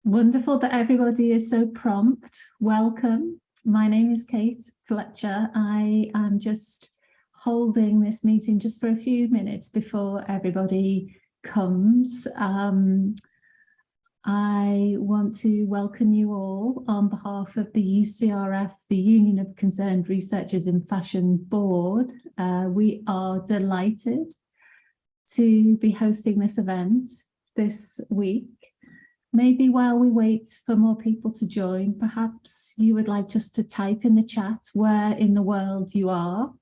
Wonderful that everybody is so prompt. Welcome. My name is Kate Fletcher. I am just holding this meeting just for a few minutes before everybody comes. I want to welcome you all on behalf of the UCRF, the Union of Concerned Researchers in Fashion Board. We are delighted to be hosting this event this week. Maybe while we wait for more people to join, perhaps you would like just to type in the chat where in the world you are,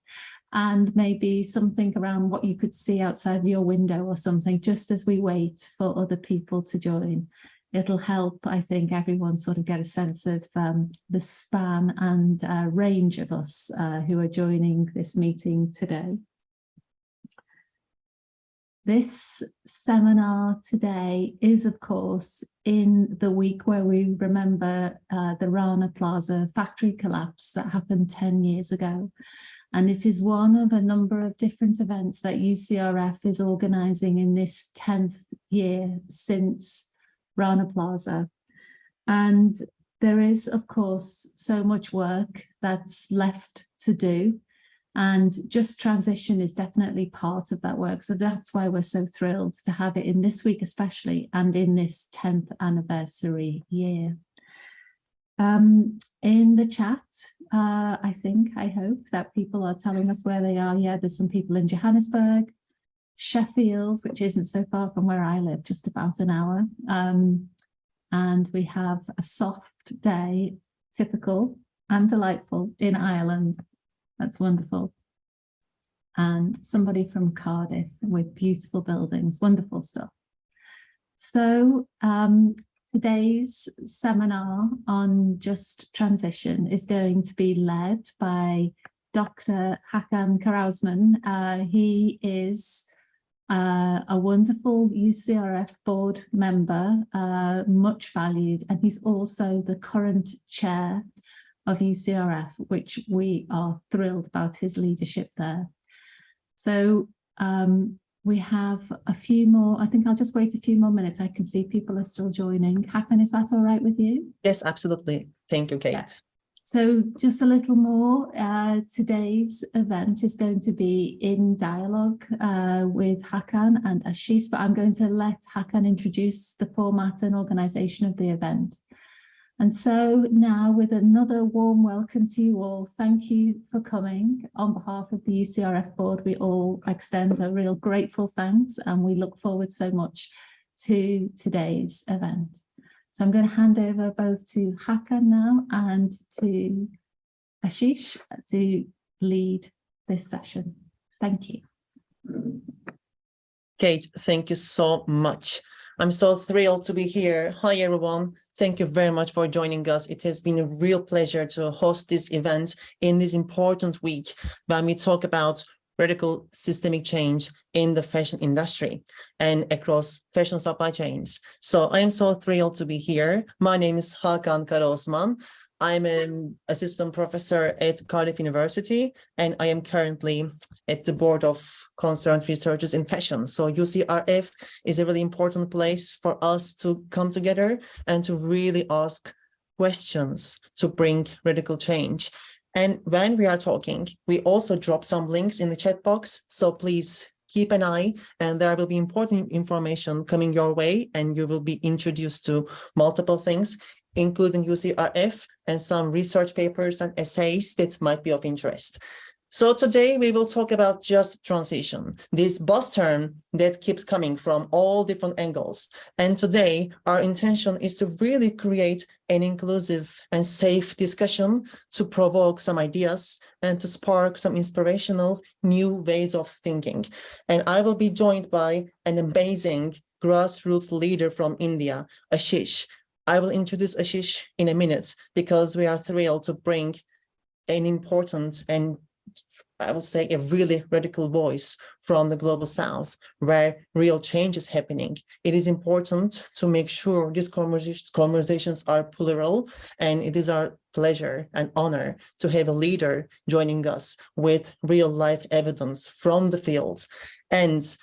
and maybe something around what you could see outside your window or something, just as we wait for other people to join. It'll help, I think, everyone sort of get a sense of the span and range of us who are joining this meeting today. This seminar today is, of course, in the week where we remember the Rana Plaza factory collapse that happened 10 years ago. And it is one of a number of different events that UCRF is organising in this 10th year since Rana Plaza. And there is, of course, so much work that's left to do. And just transition is definitely part of that work. So that's why we're so thrilled to have it in this week, especially, and in this 10th anniversary year. In the chat, I hope that people are telling us where they are. Yeah, there's some people in Johannesburg, Sheffield, which isn't so far from where I live, just about an hour. And we have a soft day, typical and delightful in Ireland. That's wonderful. And somebody from Cardiff with beautiful buildings, wonderful stuff. So today's seminar on just transition is going to be led by Dr. Hakan Karauzman. He is a wonderful UCRF board member, much valued, and he's also the current chair of UCRF, which we are thrilled about his leadership there. So we have a few more. I think I'll just wait a few more minutes. I can see people are still joining. Hakan, is that all right with you? Yes, absolutely. Thank you, Kate. Yeah. So just a little more. Today's event is going to be in dialogue with Hakan and Ashish, but I'm going to let Hakan introduce the format and organisation of the event. And so now, with another warm welcome to you all, thank you for coming. On behalf of the UCRF board, we all extend a real grateful thanks, and we look forward so much to today's event. So I'm going to hand over both to Hakan now and to Ashish to lead this session. Thank you. Kate, thank you so much. I'm so thrilled to be here. Hi, everyone. Thank you very much for joining us. It has been a real pleasure to host this event in this important week when we talk about radical systemic change in the fashion industry and across fashion supply chains. So I am so thrilled to be here. My name is Hakan Karauzman. I'm an assistant professor at Cardiff University, and I am currently at the board of concerned researchers in fashion. So UCRF is a really important place for us to come together and to really ask questions to bring radical change. And when we are talking, we also drop some links in the chat box. So please keep an eye, and there will be important information coming your way, and you will be introduced to multiple things, including UCRF and some research papers and essays that might be of interest. So today we will talk about just transition, this buzz term that keeps coming from all different angles. And today our intention is to really create an inclusive and safe discussion to provoke some ideas and to spark some inspirational new ways of thinking. And I will be joined by an amazing grassroots leader from India, Ashish. I will introduce Ashish in a minute because we are thrilled to bring an important and I would say a really radical voice from the global south where real change is happening. It is important to make sure these conversations are plural, and it is our pleasure and honor to have a leader joining us with real life evidence from the field. And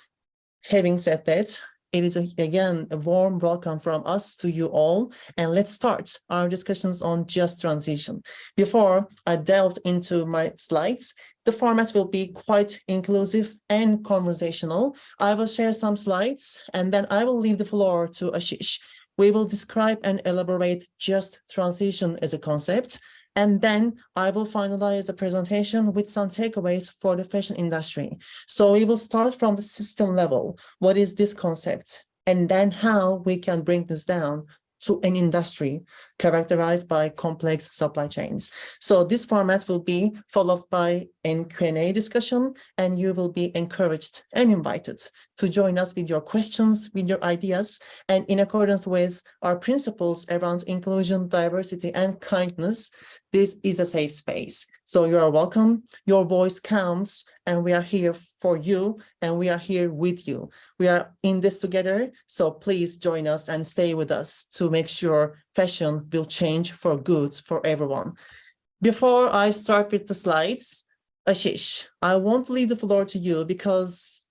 having said that, it is again a warm welcome from us to you all, and let's start our discussions on just transition. Before I delved into my slides, the format will be quite inclusive and conversational. I will share some slides and then I will leave the floor to Ashish. We will describe and elaborate just transition as a concept, and then I will finalize the presentation with some takeaways for the fashion industry. So we will start from the system level. What is this concept? And then how we can bring this down to an industry characterized by complex supply chains. So this format will be followed by a Q&A discussion, and you will be encouraged and invited to join us with your questions, with your ideas, and in accordance with our principles around inclusion, diversity, and kindness, this is a safe space. So you are welcome, your voice counts, and we are here for you, and we are here with you. We are in this together, so please join us and stay with us to make sure fashion will change for good for everyone. Before I start with the slides, Ashish, I won't leave the floor to you because,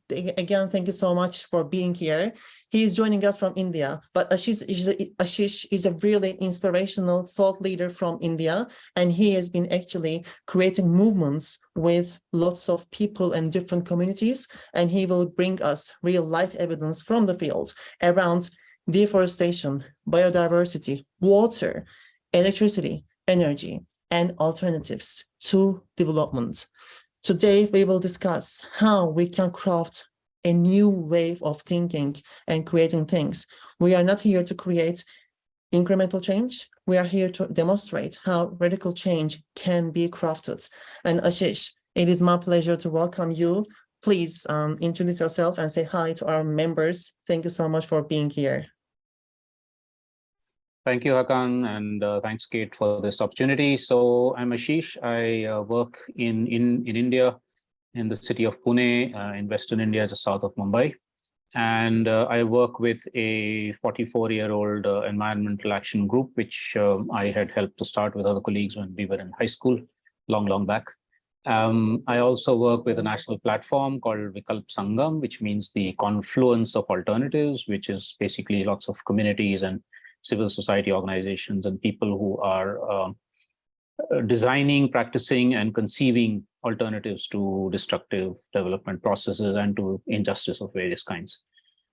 again, thank you so much for being here. He is joining us from India, but Ashish is a really inspirational thought leader from India, and he has been actually creating movements with lots of people and different communities, and he will bring us real life evidence from the field around deforestation, biodiversity, water, electricity, energy, and alternatives to development. Today, we will discuss how we can craft a new wave of thinking and creating things. We are not here to create incremental change. We are here to demonstrate how radical change can be crafted. And Ashish, it is my pleasure to welcome you. Please introduce yourself and say hi to our members. Thank you so much for being here. Thank you, Hakan, and thanks, Kate, for this opportunity. So I'm Ashish. I work in India, in the city of Pune, in Western India, just south of Mumbai. And I work with a 44-year-old environmental action group, which I had helped to start with other colleagues when we were in high school, long back. I also work with a national platform called Vikalp Sangam, which means the confluence of alternatives, which is basically lots of communities and civil society organizations and people who are designing, practicing, and conceiving alternatives to destructive development processes and to injustice of various kinds.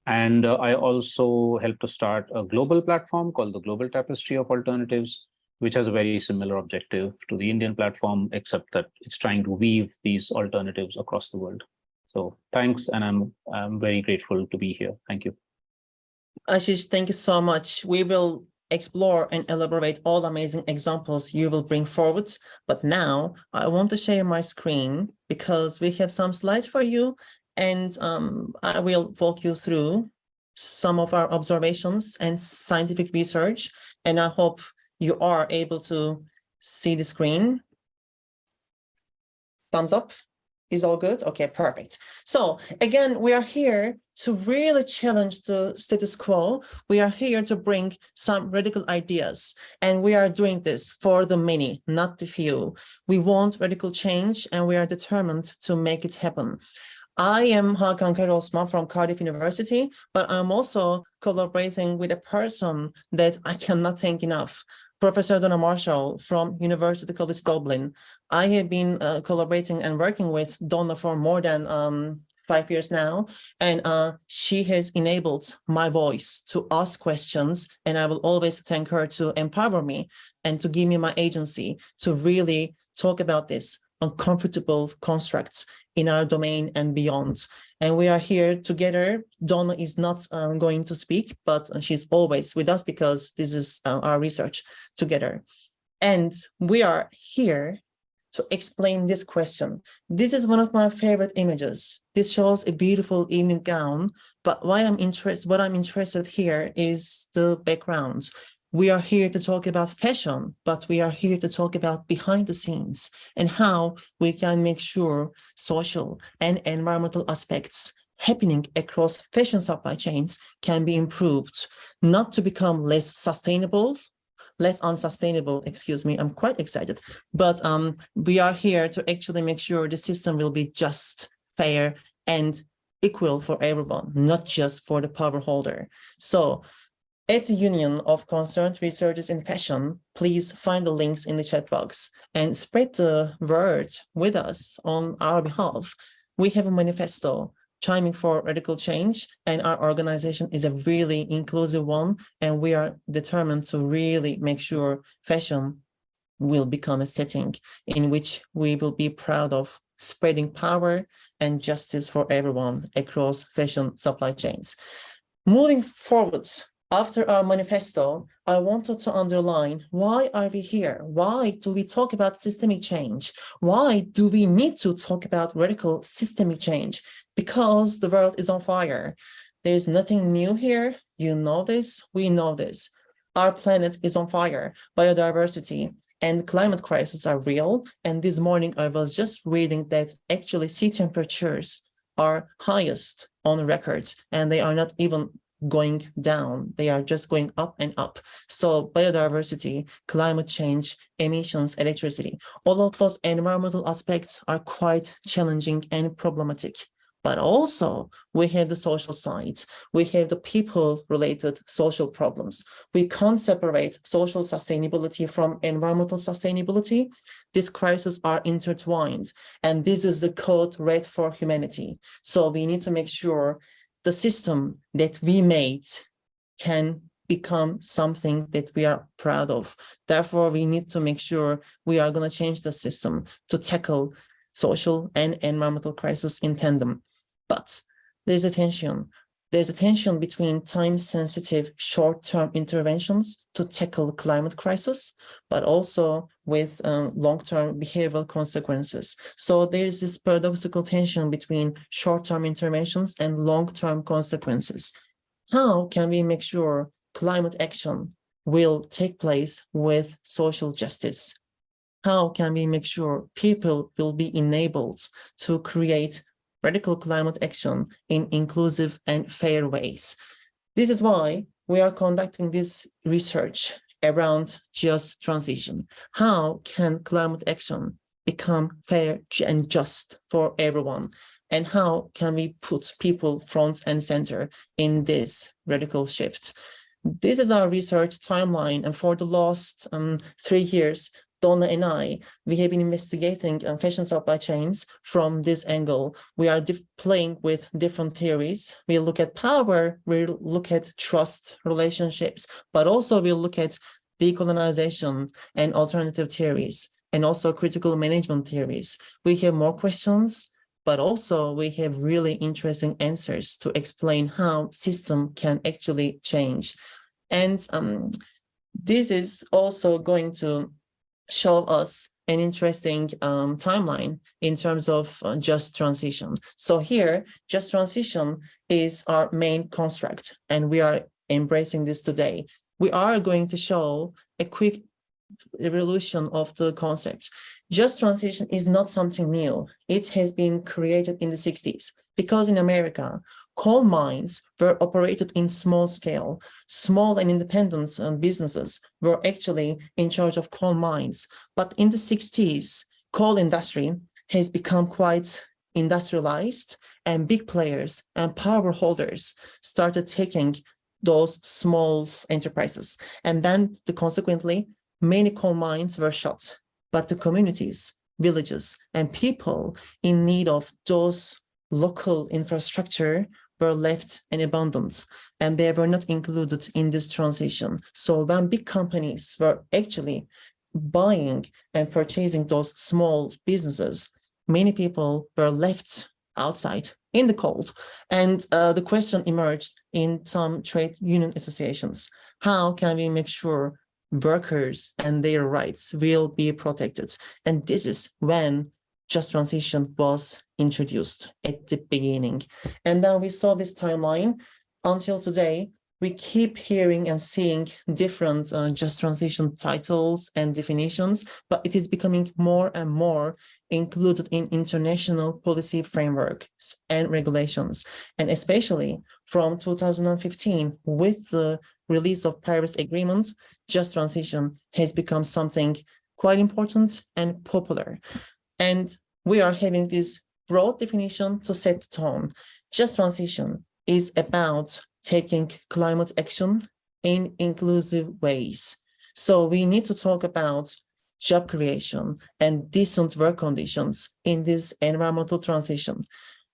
And I also helped to start a global platform called the Global Tapestry of Alternatives, which has a very similar objective to the Indian platform, except that it's trying to weave these alternatives across the world. So thanks, and I'm very grateful to be here. Thank you. Ashish, thank you so much. We will explore and elaborate all amazing examples you will bring forward. But now I want to share my screen because we have some slides for you, and I will walk you through some of our observations and scientific research, and I hope you are able to see the screen. Thumbs up. Is all good? Okay, perfect. So again, we are here to really challenge the status quo. We are here to bring some radical ideas, and we are doing this for the many, not the few. We want radical change, and we are determined to make it happen. I am Hakan Karaosman from Cardiff University, but I'm also collaborating with a person that I cannot thank enough. Professor Donna Marshall from University College Dublin. I have been collaborating and working with Donna for more than 5 years now, and she has enabled my voice to ask questions, and I will always thank her to empower me and to give me my agency to really talk about this uncomfortable constructs in our domain and beyond. And we are here together. Donna is not going to speak, but she's always with us because this is our research together. And we are here to explain this question. This is one of my favorite images. This shows a beautiful evening gown, but what I'm interested here is the background. We are here to talk about fashion, but we are here to talk about behind the scenes and how we can make sure social and environmental aspects happening across fashion supply chains can be improved, not to become less unsustainable, excuse me, I'm quite excited, but we are here to actually make sure the system will be just, fair, and equal for everyone, not just for the power holder. So at the Union of Concerned Researchers in Fashion, please find the links in the chat box and spread the word with us on our behalf. We have a manifesto, Chiming for Radical Change, and our organization is a really inclusive one, and we are determined to really make sure fashion will become a setting in which we will be proud of spreading power and justice for everyone across fashion supply chains. Moving forwards, after our manifesto, I wanted to underline, why are we here? Why do we talk about systemic change? Why do we need to talk about radical systemic change? Because the world is on fire. There's nothing new here. You know this, we know this. Our planet is on fire. Biodiversity and climate crisis are real. And this morning, I was just reading that actually sea temperatures are highest on record, and they are not even going down, they are just going up and up. So biodiversity, climate change, emissions, electricity, all of those environmental aspects are quite challenging and problematic. But also we have the social side, we have the people-related social problems. We can't separate social sustainability from environmental sustainability. These crises are intertwined, and this is the code red for humanity. So we need to make sure the system that we made can become something that we are proud of. Therefore, we need to make sure we are going to change the system to tackle social and environmental crisis in tandem. But there's a tension. There's a tension between time-sensitive short-term interventions to tackle climate crisis, but also with long-term behavioral consequences. So there's this paradoxical tension between short-term interventions and long-term consequences. How can we make sure climate action will take place with social justice? How can we make sure people will be enabled to create radical climate action in inclusive and fair ways? This is why we are conducting this research around just transition. How can climate action become fair and just for everyone? And how can we put people front and center in this radical shift? This is our research timeline, and for the last 3 years, Donna and I, we have been investigating fashion supply chains from this angle. We are playing with different theories. We look at power, we look at trust relationships, but also we look at decolonization and alternative theories, and also critical management theories. We have more questions, but also we have really interesting answers to explain how system can actually change. And this is also going to show us an interesting timeline in terms of just transition. So here, just transition is our main construct, and we are embracing this today. We are going to show a quick evolution of the concept. Just transition is not something new. It has been created in the 60s because in America, coal mines were operated in small scale. Small and independent businesses were actually in charge of coal mines. But in the 60s, coal industry has become quite industrialized, and big players and power holders started taking those small enterprises. And then consequently, many coal mines were shut, but the communities, villages, and people in need of those local infrastructure were left in abundance, and they were not included in this transition. So when big companies were actually buying and purchasing those small businesses, many people were left outside in the cold. And the question emerged in some trade union associations: how can we make sure workers and their rights will be protected? And this is when just transition was introduced at the beginning. And then we saw this timeline until today. We keep hearing and seeing different just transition titles and definitions, but it is becoming more and more included in international policy frameworks and regulations. And especially from 2015, with the release of Paris Agreement, just transition has become something quite important and popular. And we are having this broad definition to set the tone. Just transition is about taking climate action in inclusive ways. So we need to talk about job creation and decent work conditions in this environmental transition.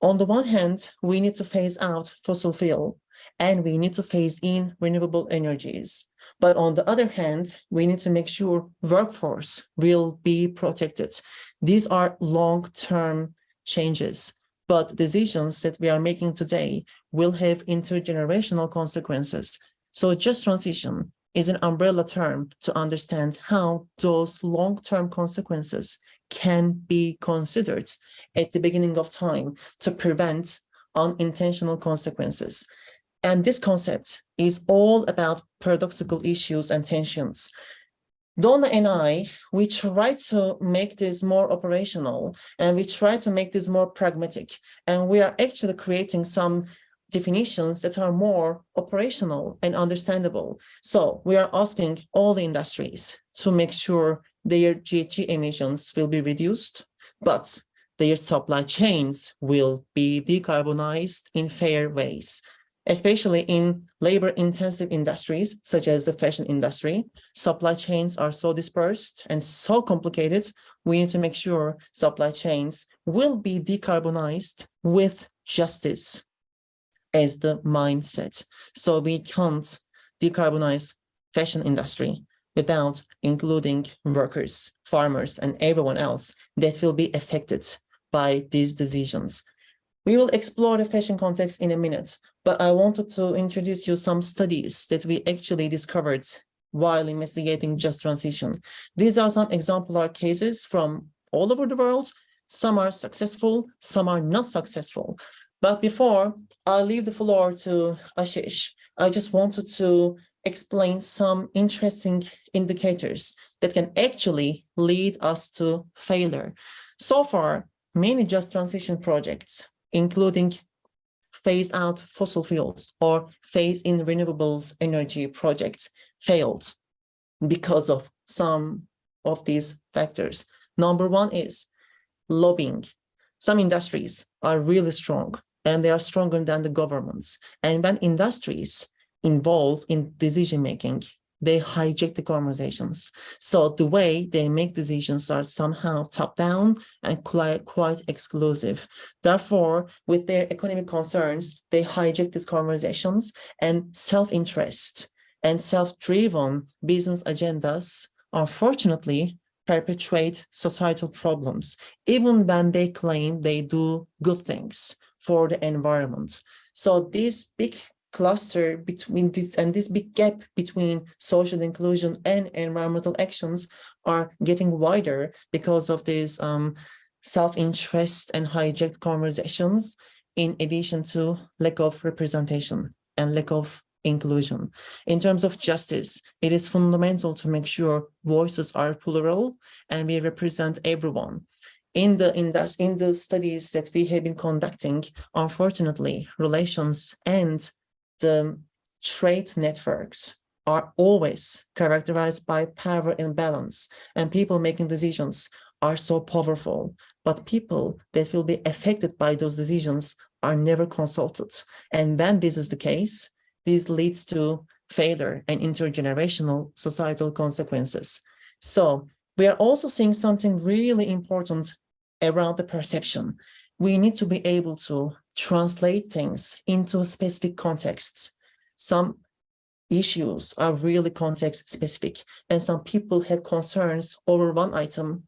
On the one hand, we need to phase out fossil fuel and we need to phase in renewable energies. But on the other hand, we need to make sure workforce will be protected. These are long-term changes, but decisions that we are making today will have intergenerational consequences. So just transition is an umbrella term to understand how those long-term consequences can be considered at the beginning of time to prevent unintentional consequences. And this concept is all about paradoxical issues and tensions. Donna and I, we try to make this more operational and we try to make this more pragmatic. And we are actually creating some definitions that are more operational and understandable. So we are asking all the industries to make sure their GHG emissions will be reduced, but their supply chains will be decarbonized in fair ways. Especially in labor-intensive industries, such as the fashion industry, supply chains are so dispersed and so complicated, we need to make sure supply chains will be decarbonized with justice as the mindset. So we can't decarbonize fashion industry without including workers, farmers, and everyone else that will be affected by these decisions. We will explore the fashion context in a minute, but I wanted to introduce you some studies that we actually discovered while investigating just transition. These are some exemplar cases from all over the world. Some are successful, some are not successful. But before I leave the floor to Ashish, I just wanted to explain some interesting indicators that can actually lead us to failure. So far, many just transition projects, including phase out fossil fuels or phase in renewable energy projects, failed because of some of these factors. Number one is lobbying. Some industries are really strong and they are stronger than the governments. And when industries involved in decision-making, they hijack the conversations. So the way they make decisions are somehow top-down and quite exclusive. Therefore, with their economic concerns, they hijack these conversations, and self-interest and self-driven business agendas, unfortunately, perpetuate societal problems, even when they claim they do good things for the environment. So this big cluster between this and this big gap between social inclusion and environmental actions are getting wider because of these self-interest and hijacked conversations, in addition to lack of representation and lack of inclusion. In terms of justice, it is fundamental to make sure voices are plural and we represent everyone. In the studies that we have been conducting, unfortunately, relations and the trade networks are always characterized by power imbalance, and people making decisions are so powerful, but people that will be affected by those decisions are never consulted. And when this is the case, this leads to failure and intergenerational societal consequences. So we are also seeing something really important around the perception. We need to be able to translate things into specific contexts. Some issues are really context specific, and some people have concerns over one item.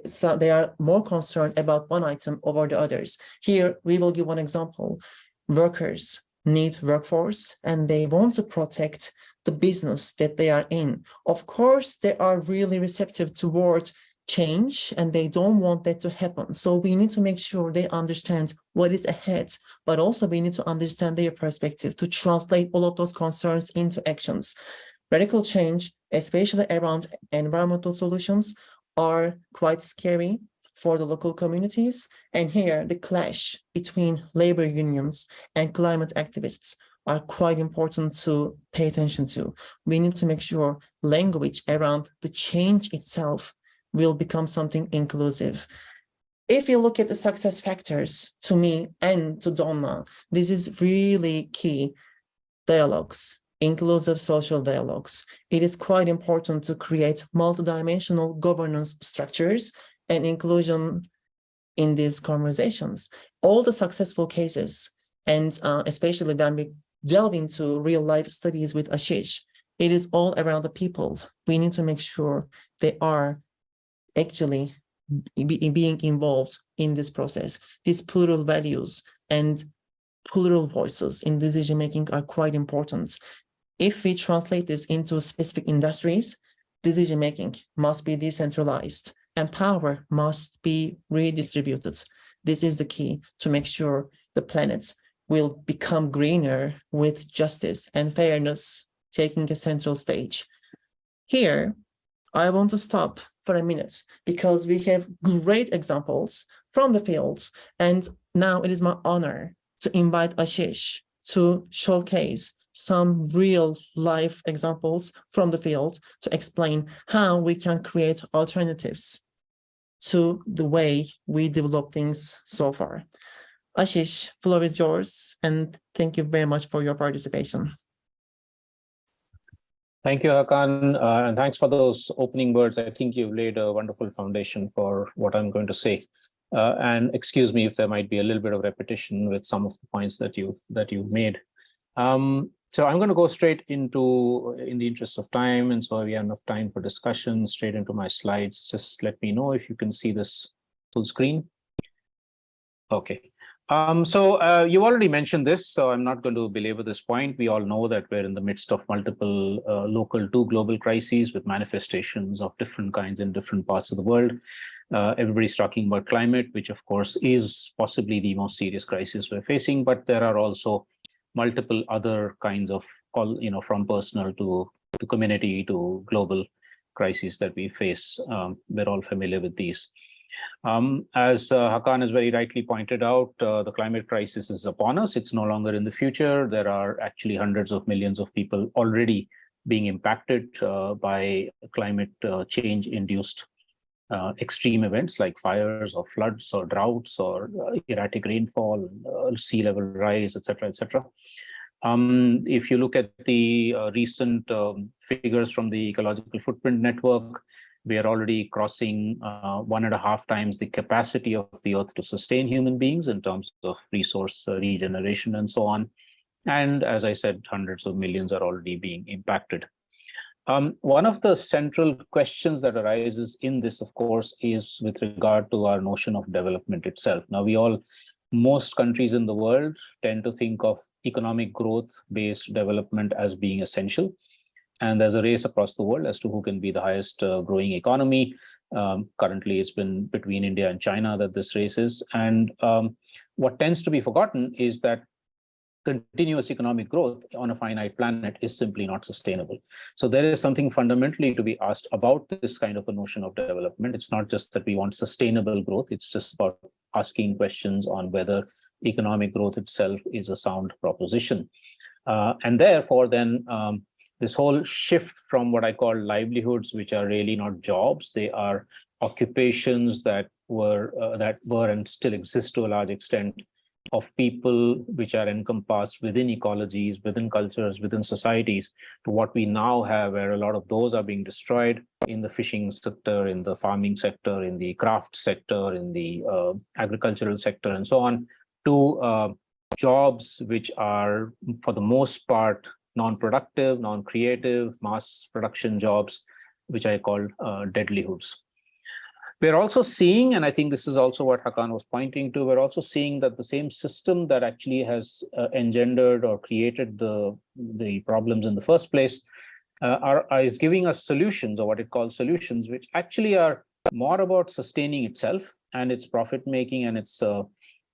So they are more concerned about one item over the others. Here, we will give one example. Workers need workforce and they want to protect the business that they are in. Of course, they are really receptive toward change and they don't want that to happen. So we need to make sure they understand what is ahead, but also we need to understand their perspective to translate all of those concerns into actions. Radical change, especially around environmental solutions, are quite scary for the local communities. And here the clash between labor unions and climate activists are quite important to pay attention to. We need to make sure language around the change itself will become something inclusive. If you look at the success factors, to me and to Donna, this is really key. Dialogues, inclusive social dialogues. It is quite important to create multidimensional governance structures and inclusion in these conversations. All the successful cases, and especially when we delve into real life studies with Ashish, it is all around the people. We need to make sure they are actually being involved in this process. These plural values and plural voices in decision-making are quite important. If we translate this into specific industries, decision-making must be decentralized and power must be redistributed. This is the key to make sure the planet will become greener with justice and fairness taking a central stage. Here, I want to stop for a minute because we have great examples from the field, and now it is my honor to invite Ashish to showcase some real life examples from the field to explain how we can create alternatives to the way we develop things so far. Ashish, floor is yours, and thank you very much for your participation. Thank you, Hakan, and thanks for those opening words. I think you've laid a wonderful foundation for what I'm going to say. And excuse me if there might be a little bit of repetition with some of the points that you made. So I'm going to go straight into, in the interest of time, and so we have enough time for discussion, straight into my slides. Just let me know if you can see this full screen. Okay. So you already mentioned this, so I'm not going to belabor this point. We all know that we're in the midst of multiple local to global crises with manifestations of different kinds in different parts of the world. Everybody's talking about climate, which of course is possibly the most serious crisis we're facing, but there are also multiple other kinds of, from personal to community to global crises that we face. We're all familiar with these. As Hakan has very rightly pointed out, the climate crisis is upon us. It's no longer in the future. There are actually hundreds of millions of people already being impacted by climate change-induced extreme events like fires or floods or droughts or erratic rainfall, sea level rise, etc., etc. If you look at the recent figures from the Ecological Footprint Network, we are already crossing 1.5 times the capacity of the Earth to sustain human beings in terms of resource regeneration and so on. And as I said, hundreds of millions are already being impacted. One of the central questions that arises in this, of course, is with regard to our notion of development itself. Now, most countries in the world tend to think of economic growth-based development as being essential. And there's a race across the world as to who can be the highest growing economy. Currently, it's been between India and China that this race is. And what tends to be forgotten is that continuous economic growth on a finite planet is simply not sustainable. So there is something fundamentally to be asked about this kind of a notion of development. It's not just that we want sustainable growth. It's just about asking questions on whether economic growth itself is a sound proposition. And therefore, then, this whole shift from what I call livelihoods, which are really not jobs, they are occupations that were and still exist to a large extent of people which are encompassed within ecologies, within cultures, within societies, to what we now have, where a lot of those are being destroyed in the fishing sector, in the farming sector, in the craft sector, in the agricultural sector, and so on, to jobs which are, for the most part, non-productive, non-creative, mass production jobs, which I call deadlihoods. We're also seeing, and I think this is also what Hakan was pointing to, we're also seeing that the same system that actually has engendered or created the problems in the first place is giving us solutions, or what it calls solutions, which actually are more about sustaining itself and its profit-making and its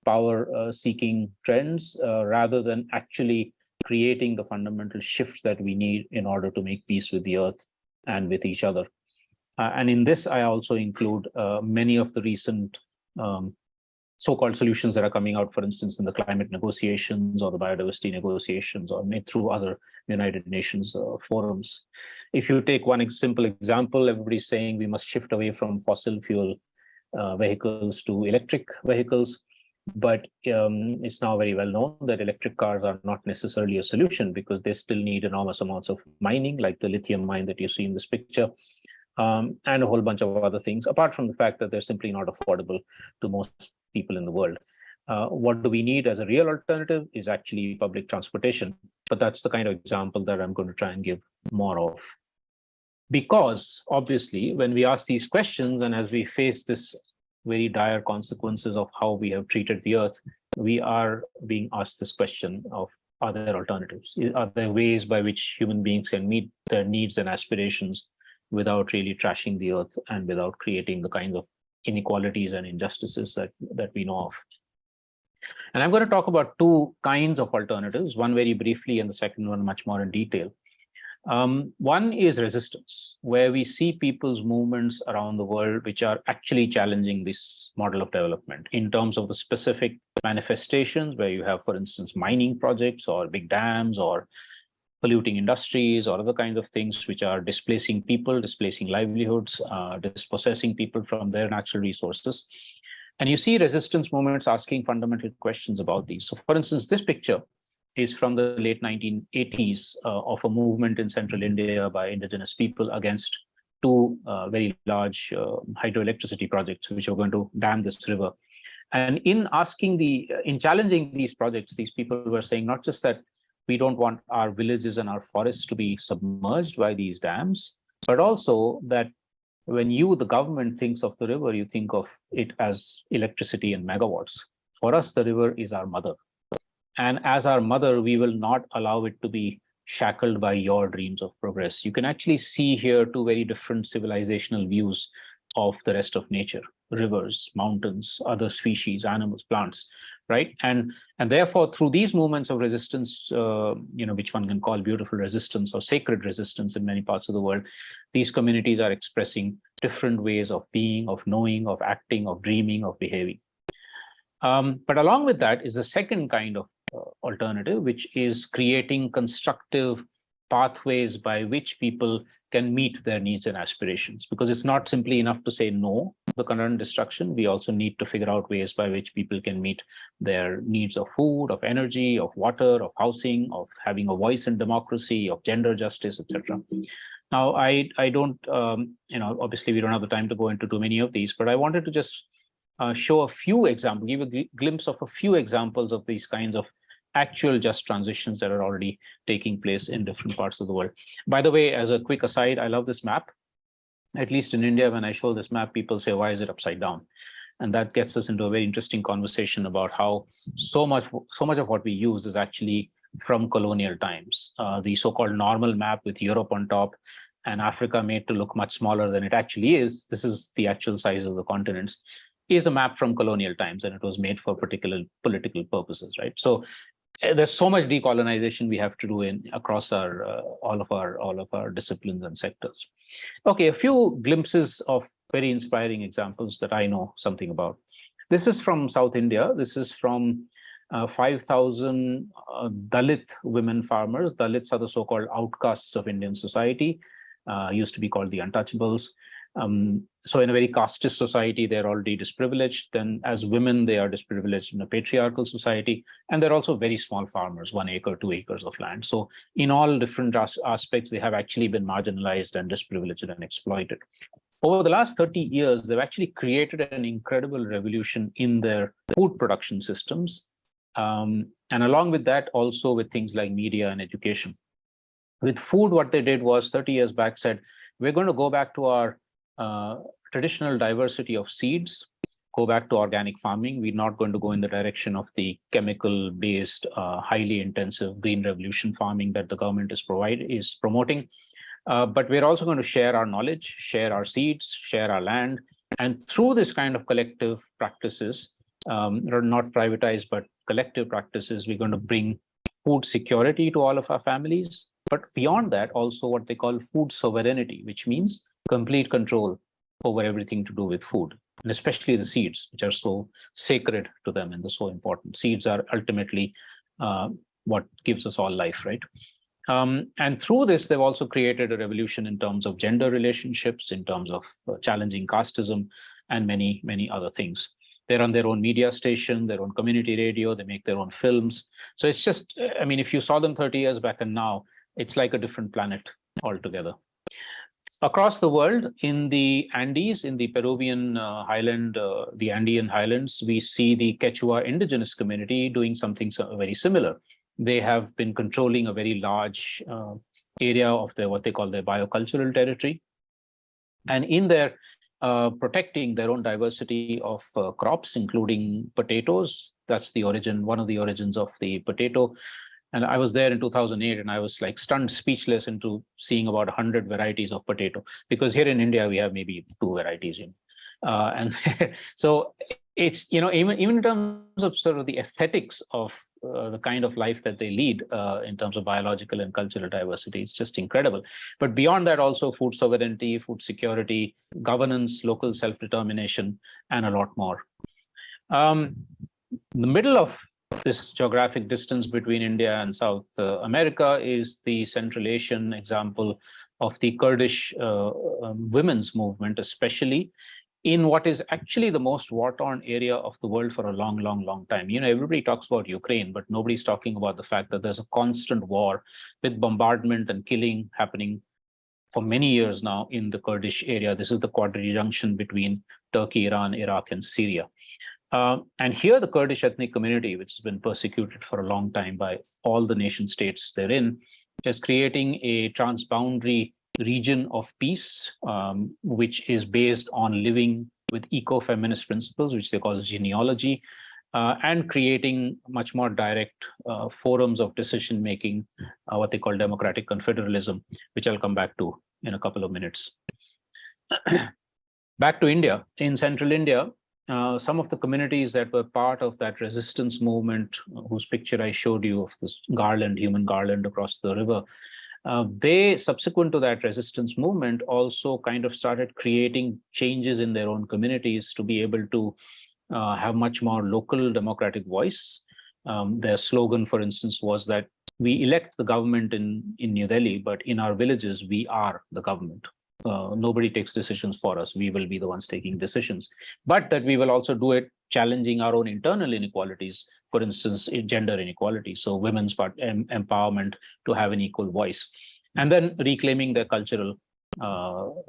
power-seeking trends, rather than actually creating the fundamental shifts that we need in order to make peace with the earth and with each other. And in this, I also include many of the recent so-called solutions that are coming out, for instance, in the climate negotiations or the biodiversity negotiations, or through other United Nations forums. If you take one simple example, everybody's saying we must shift away from fossil fuel vehicles to electric vehicles. But it's now very well known that electric cars are not necessarily a solution because they still need enormous amounts of mining, like the lithium mine that you see in this picture, and a whole bunch of other things, apart from the fact that they're simply not affordable to most people in the world. What do we need as a real alternative is actually public transportation, but that's the kind of example that I'm going to try and give more of. Because obviously, when we ask these questions and as we face this very dire consequences of how we have treated the earth, we are being asked this question of, are there alternatives? Are there ways by which human beings can meet their needs and aspirations without really trashing the earth and without creating the kinds of inequalities and injustices that we know of? And I'm going to talk about two kinds of alternatives, one very briefly and the second one much more in detail. One is resistance, where we see people's movements around the world which are actually challenging this model of development in terms of the specific manifestations, where you have, for instance, mining projects or big dams or polluting industries or other kinds of things which are displacing people, displacing livelihoods, dispossessing people from their natural resources. And you see resistance movements asking fundamental questions about these. So, for instance, this picture is from the late 1980s of a movement in central India by indigenous people against two very large hydroelectricity projects which are going to dam this river. And in challenging these projects, these people were saying not just that we don't want our villages and our forests to be submerged by these dams, but also that when you, the government, thinks of the river, you think of it as electricity and megawatts. For us, the river is our mother. And as our mother, we will not allow it to be shackled by your dreams of progress. You can actually see here two very different civilizational views of the rest of nature: rivers, mountains, other species, animals, plants, right? And therefore, through these movements of resistance, which one can call beautiful resistance or sacred resistance in many parts of the world, these communities are expressing different ways of being, of knowing, of acting, of dreaming, of behaving. But along with that is the second kind of alternative, which is creating constructive pathways by which people can meet their needs and aspirations. Because it's not simply enough to say no to the current destruction. We also need to figure out ways by which people can meet their needs of food, of energy, of water, of housing, of having a voice in democracy, of gender justice, etc. Now, I don't, obviously we don't have the time to go into too many of these, but I wanted to just show a few examples, give a glimpse of a few examples of these kinds of actual just transitions that are already taking place in different parts of the world. By the way, as a quick aside, I love this map. At least in India, when I show this map, people say, why is it upside down? And that gets us into a very interesting conversation about how so much of what we use is actually from colonial times. The so-called normal map with Europe on top and Africa made to look much smaller than it actually is. This is the actual size of the continents. Is a map from colonial times, and it was made for particular political purposes, right? So there's so much decolonization we have to do across all of our disciplines and sectors. Okay, a few glimpses of very inspiring examples that I know something about. This is from South India. This is from 5,000 Dalit women farmers. Dalits are the so-called outcasts of Indian society, used to be called the untouchables. So in a very casteist society, they're already disprivileged. Then as women, they are disprivileged in a patriarchal society. And they're also very small farmers, 1 acre, 2 acres of land. So in all different aspects, they have actually been marginalized and disprivileged and exploited. Over the last 30 years, they've actually created an incredible revolution in their food production systems. And along with that, also with things like media and education. With food, what they did was 30 years back said, we're going to go back to our traditional diversity of seeds, go back to organic farming. We're not going to go in the direction of the chemical-based, highly intensive green revolution farming that the government is promoting. But we're also going to share our knowledge, share our seeds, share our land. And through this kind of collective practices, not privatized, but collective practices, we're going to bring food security to all of our families. But beyond that, also what they call food sovereignty, which means complete control over everything to do with food, and especially the seeds, which are so sacred to them and they're so important. Seeds are ultimately what gives us all life, right? And through this, they've also created a revolution in terms of gender relationships, in terms of challenging casteism, and many, many other things. They run their own media station, their own community radio, they make their own films. So it's just, I mean, if you saw them 30 years back and now, it's like a different planet altogether. Across the world, in the Andes, in the Peruvian highland, the Andean highlands, we see the Quechua indigenous community doing something very similar. They have been controlling a very large area of their, what they call their biocultural territory. And in their protecting their own diversity of crops, including potatoes. That's the origin, one of the origins of the potato. And I was there in 2008, and I was like stunned, speechless into seeing about 100 varieties of potato. Because here in India, we have maybe 2 varieties. And so it's, even in terms of sort of the aesthetics of the kind of life that they lead in terms of biological and cultural diversity, it's just incredible. But beyond that, also food sovereignty, food security, governance, local self-determination, and a lot more. The middle of this geographic distance between India and South America is the Central Asian example of the Kurdish women's movement, especially in what is actually the most war-torn area of the world for a long, long, long time. Everybody talks about Ukraine, but nobody's talking about the fact that there's a constant war with bombardment and killing happening for many years now in the Kurdish area. This is the quadri-junction between Turkey, Iran, Iraq, and Syria. And here the Kurdish ethnic community, which has been persecuted for a long time by all the nation states they're in, is creating a transboundary region of peace, which is based on living with eco-feminist principles, which they call genealogy, and creating much more direct forums of decision-making, what they call democratic confederalism, which I'll come back to in a couple of minutes. Back to India. In central India, some of the communities that were part of that resistance movement, whose picture I showed you of this garland, human garland across the river, they, subsequent to that resistance movement, also kind of started creating changes in their own communities to be able to have much more local democratic voice. Their slogan, for instance, was that we elect the government in New Delhi, but in our villages, we are the government. Nobody takes decisions for us. We will be the ones taking decisions, but that we will also do it challenging our own internal inequalities, for instance, gender inequality. So women's empowerment to have an equal voice, and then reclaiming their cultural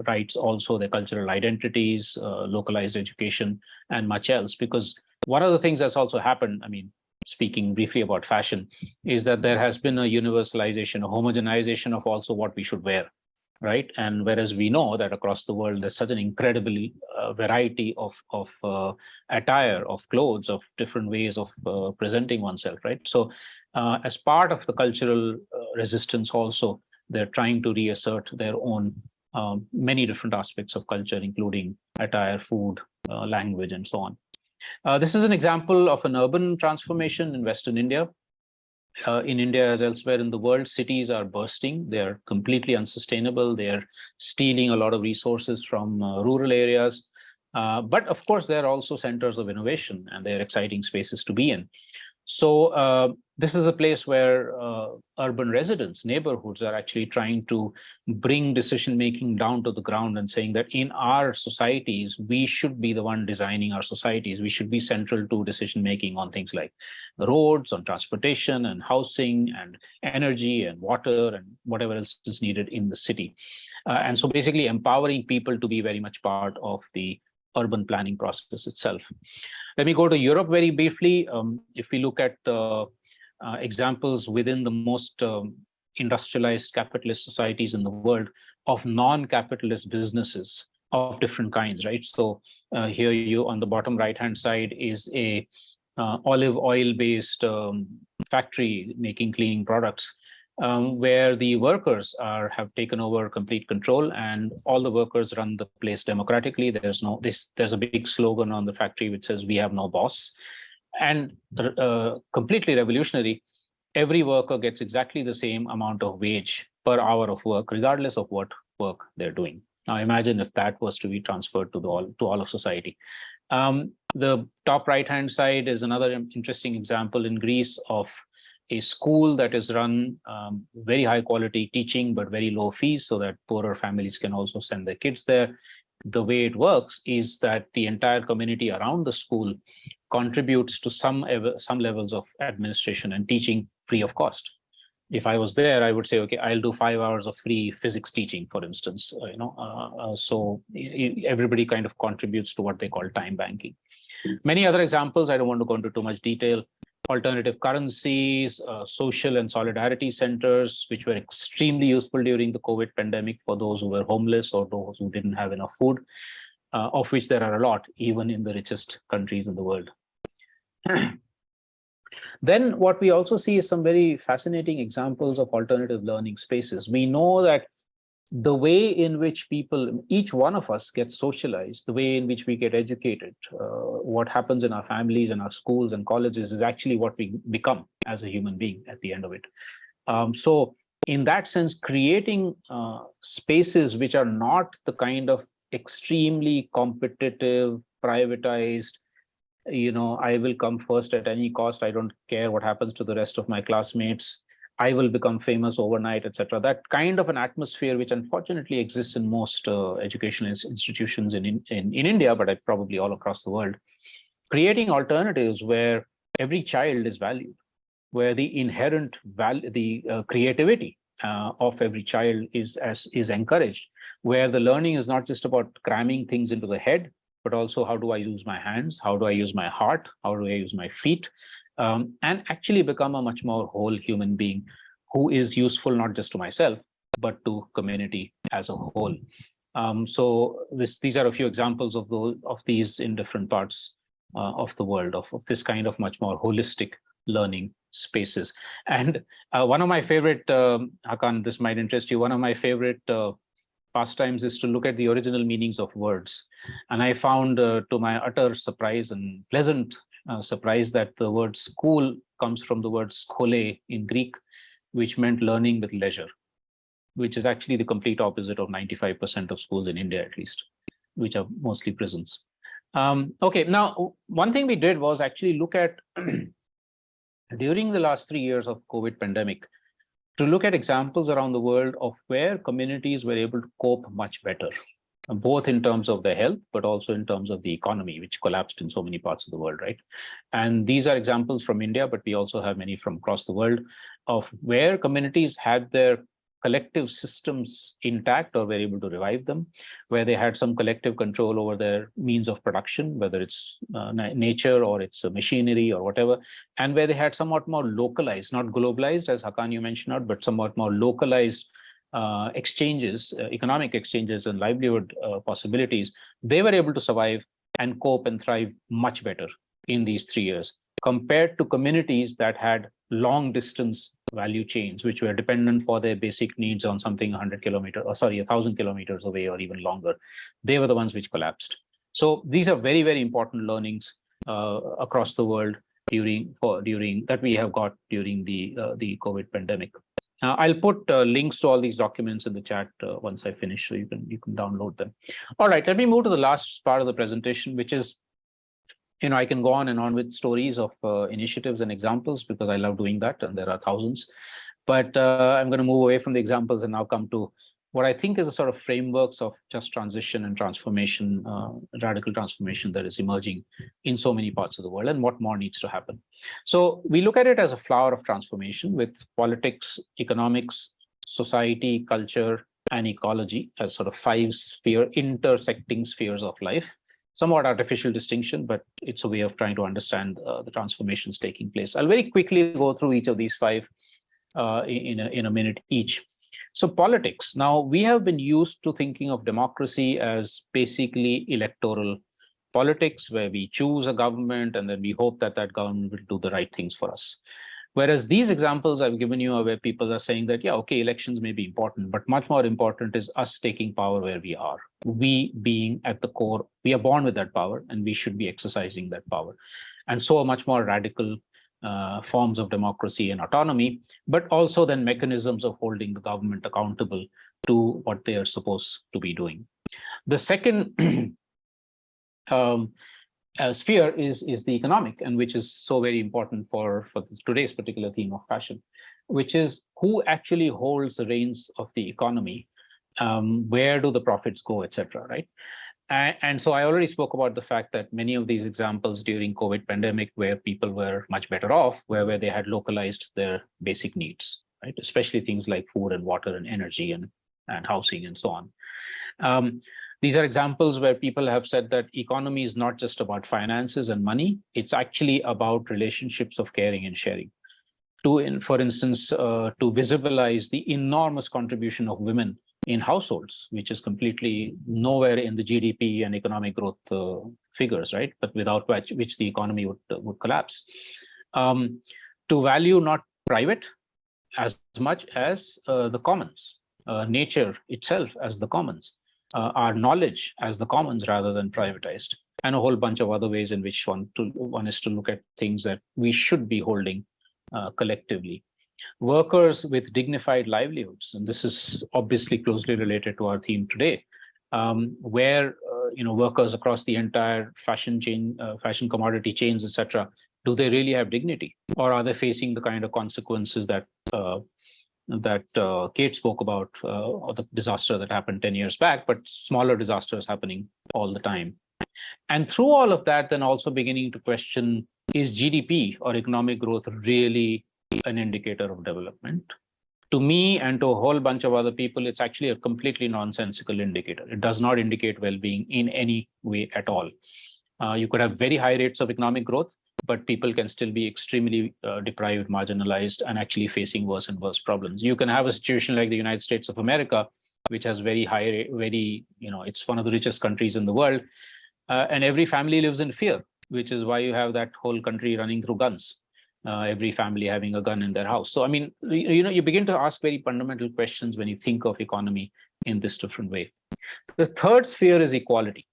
rights, also their cultural identities, localized education, and much else. Because one of the things that's also happened, I mean, speaking briefly about fashion, is that there has been a universalization, a homogenization of also what we should wear. Right. And whereas we know that across the world, there's such an incredible variety of attire, of clothes, of different ways of presenting oneself. Right. So as part of the cultural resistance, also, they're trying to reassert their own many different aspects of culture, including attire, food, language, and so on. This is an example of an urban transformation in Western India. In India, as elsewhere in the world, cities are bursting. They're completely unsustainable. They're stealing a lot of resources from rural areas. But of course, they're also centers of innovation, and they're exciting spaces to be in. So this is a place where urban residents, neighborhoods, are actually trying to bring decision-making down to the ground and saying that in our societies, we should be the one designing our societies. We should be central to decision-making on things like roads, on transportation and housing and energy and water and whatever else is needed in the city. And so basically empowering people to be very much part of the urban planning process itself. Let me go to Europe very briefly. If we look at examples within the most industrialized capitalist societies in the world of non-capitalist businesses of different kinds, right? So here you on the bottom right-hand side is a olive oil-based factory making cleaning products, where the workers have taken over complete control, and all the workers run the place democratically. There's a big slogan on the factory which says, "We have no boss," and completely revolutionary. Every worker gets exactly the same amount of wage per hour of work, regardless of what work they're doing. Now, imagine if that was to be transferred to all of society. The top right-hand side is another interesting example in Greece of a school that is run very high quality teaching, but very low fees, so that poorer families can also send their kids there. the way it works is that the entire community around the school contributes to some levels of administration and teaching free of cost. If I was there, I would say, okay, I'll do 5 hours of free physics teaching, for instance. So everybody kind of contributes to what they call time banking. Many other examples, I don't want to go into too much detail. Alternative currencies, social and solidarity centers, which were extremely useful during the COVID pandemic for those who were homeless or those who didn't have enough food, of which there are a lot, even in the richest countries in the world. Then what we also see is some very fascinating examples of alternative learning spaces. We know that the way in which people, each one of us gets socialized, the way in which we get educated, what happens in our families and our schools and colleges is actually what we become as a human being at the end of it. So in that sense, creating spaces which are not the kind of extremely competitive, privatized, I will come first at any cost. I don't care what happens to the rest of my classmates. I will become famous overnight, etc. That kind of an atmosphere, which unfortunately exists in most educational institutions in India, but probably all across the world. Creating alternatives where every child is valued, where the inherent creativity of every child is encouraged, where the learning is not just about cramming things into the head, but also how do I use my hands, how do I use my heart, how do I use my feet, and actually become a much more whole human being who is useful not just to myself, but to community as a whole. So these are a few examples of these in different parts of the world, of this kind of much more holistic learning spaces. And one of my favorite, Hakan, this might interest you, one of my favorite pastimes is to look at the original meanings of words. And I found, to my utter surprise and pleasant surprise, that the word school comes from the word skole in Greek, which meant learning with leisure, which is actually the complete opposite of 95% of schools in India, at least, which are mostly prisons. Okay, now, one thing we did was actually look at, during the last 3 years of COVID pandemic, to look at examples around the world of where communities were able to cope much better, both in terms of their health, but also in terms of the economy, which collapsed in so many parts of the world, right? And these are examples from India, but we also have many from across the world of where communities had their collective systems intact or were able to revive them, where they had some collective control over their means of production, whether it's nature or it's machinery or whatever, and where they had somewhat more localized, not globalized, as Hakan you mentioned, but somewhat more localized exchanges, economic exchanges and livelihood possibilities. They were able to survive and cope and thrive much better in these 3 years compared to communities that had long distance value chains, which were dependent for their basic needs on something 1,000 kilometers away or even longer. They were the ones which collapsed. So these are very, very important learnings across the world during that we have got during the COVID pandemic. I'll put links to all these documents in the chat once I finish, so you can download them. All right, let me move to the last part of the presentation, which is, I can go on and on with stories of initiatives and examples because I love doing that, and there are thousands. But I'm going to move away from the examples and now come to what I think is a sort of frameworks of just transition and transformation, radical transformation that is emerging in so many parts of the world, and what more needs to happen. So we look at it as a flower of transformation with politics, economics, society, culture, and ecology as sort of 5 intersecting spheres of life. Somewhat artificial distinction, but it's a way of trying to understand the transformations taking place. I'll very quickly go through each of these 5 in a minute each. So politics. Now, we have been used to thinking of democracy as basically electoral politics, where we choose a government and then we hope that that government will do the right things for us. Whereas these examples I've given you are where people are saying that, yeah, okay, elections may be important, but much more important is us taking power where we are. We being at the core, we are born with that power and we should be exercising that power. And so much more radical forms of democracy and autonomy, but also then mechanisms of holding the government accountable to what they are supposed to be doing. The second sphere is the economic, and which is so very important for today's particular theme of fashion, which is who actually holds the reins of the economy, where do the profits go, etc. Right? And so I already spoke about the fact that many of these examples during COVID pandemic where people were much better off, where they had localized their basic needs, right? Especially things like food and water and energy and housing and so on. These are examples where people have said that economy is not just about finances and money, it's actually about relationships of caring and sharing. For instance, to visualize the enormous contribution of women in households, which is completely nowhere in the GDP and economic growth figures, right? But without which the economy would collapse. To value not private as much as the commons, nature itself as the commons, our knowledge as the commons rather than privatized, and a whole bunch of other ways in which one is to look at things that we should be holding collectively. Workers with dignified livelihoods, and this is obviously closely related to our theme today, where workers across the entire fashion chain, fashion commodity chains, etc., do they really have dignity, or are they facing the kind of consequences that Kate spoke about, or the disaster that happened 10 years back, but smaller disasters happening all the time? And through all of that, then also beginning to question, is GDP or economic growth really an indicator of development? To me and to a whole bunch of other people, it's actually a completely nonsensical indicator. It does not indicate well-being in any way at all. You could have very high rates of economic growth, but people can still be extremely deprived, marginalized, and actually facing worse and worse problems. You can have a situation like the United States of America, which has very high, it's one of the richest countries in the world, and every family lives in fear, which is why you have that whole country running through guns. Every family having a gun in their house. So, I mean, you begin to ask very fundamental questions when you think of economy in this different way. The third sphere is equality.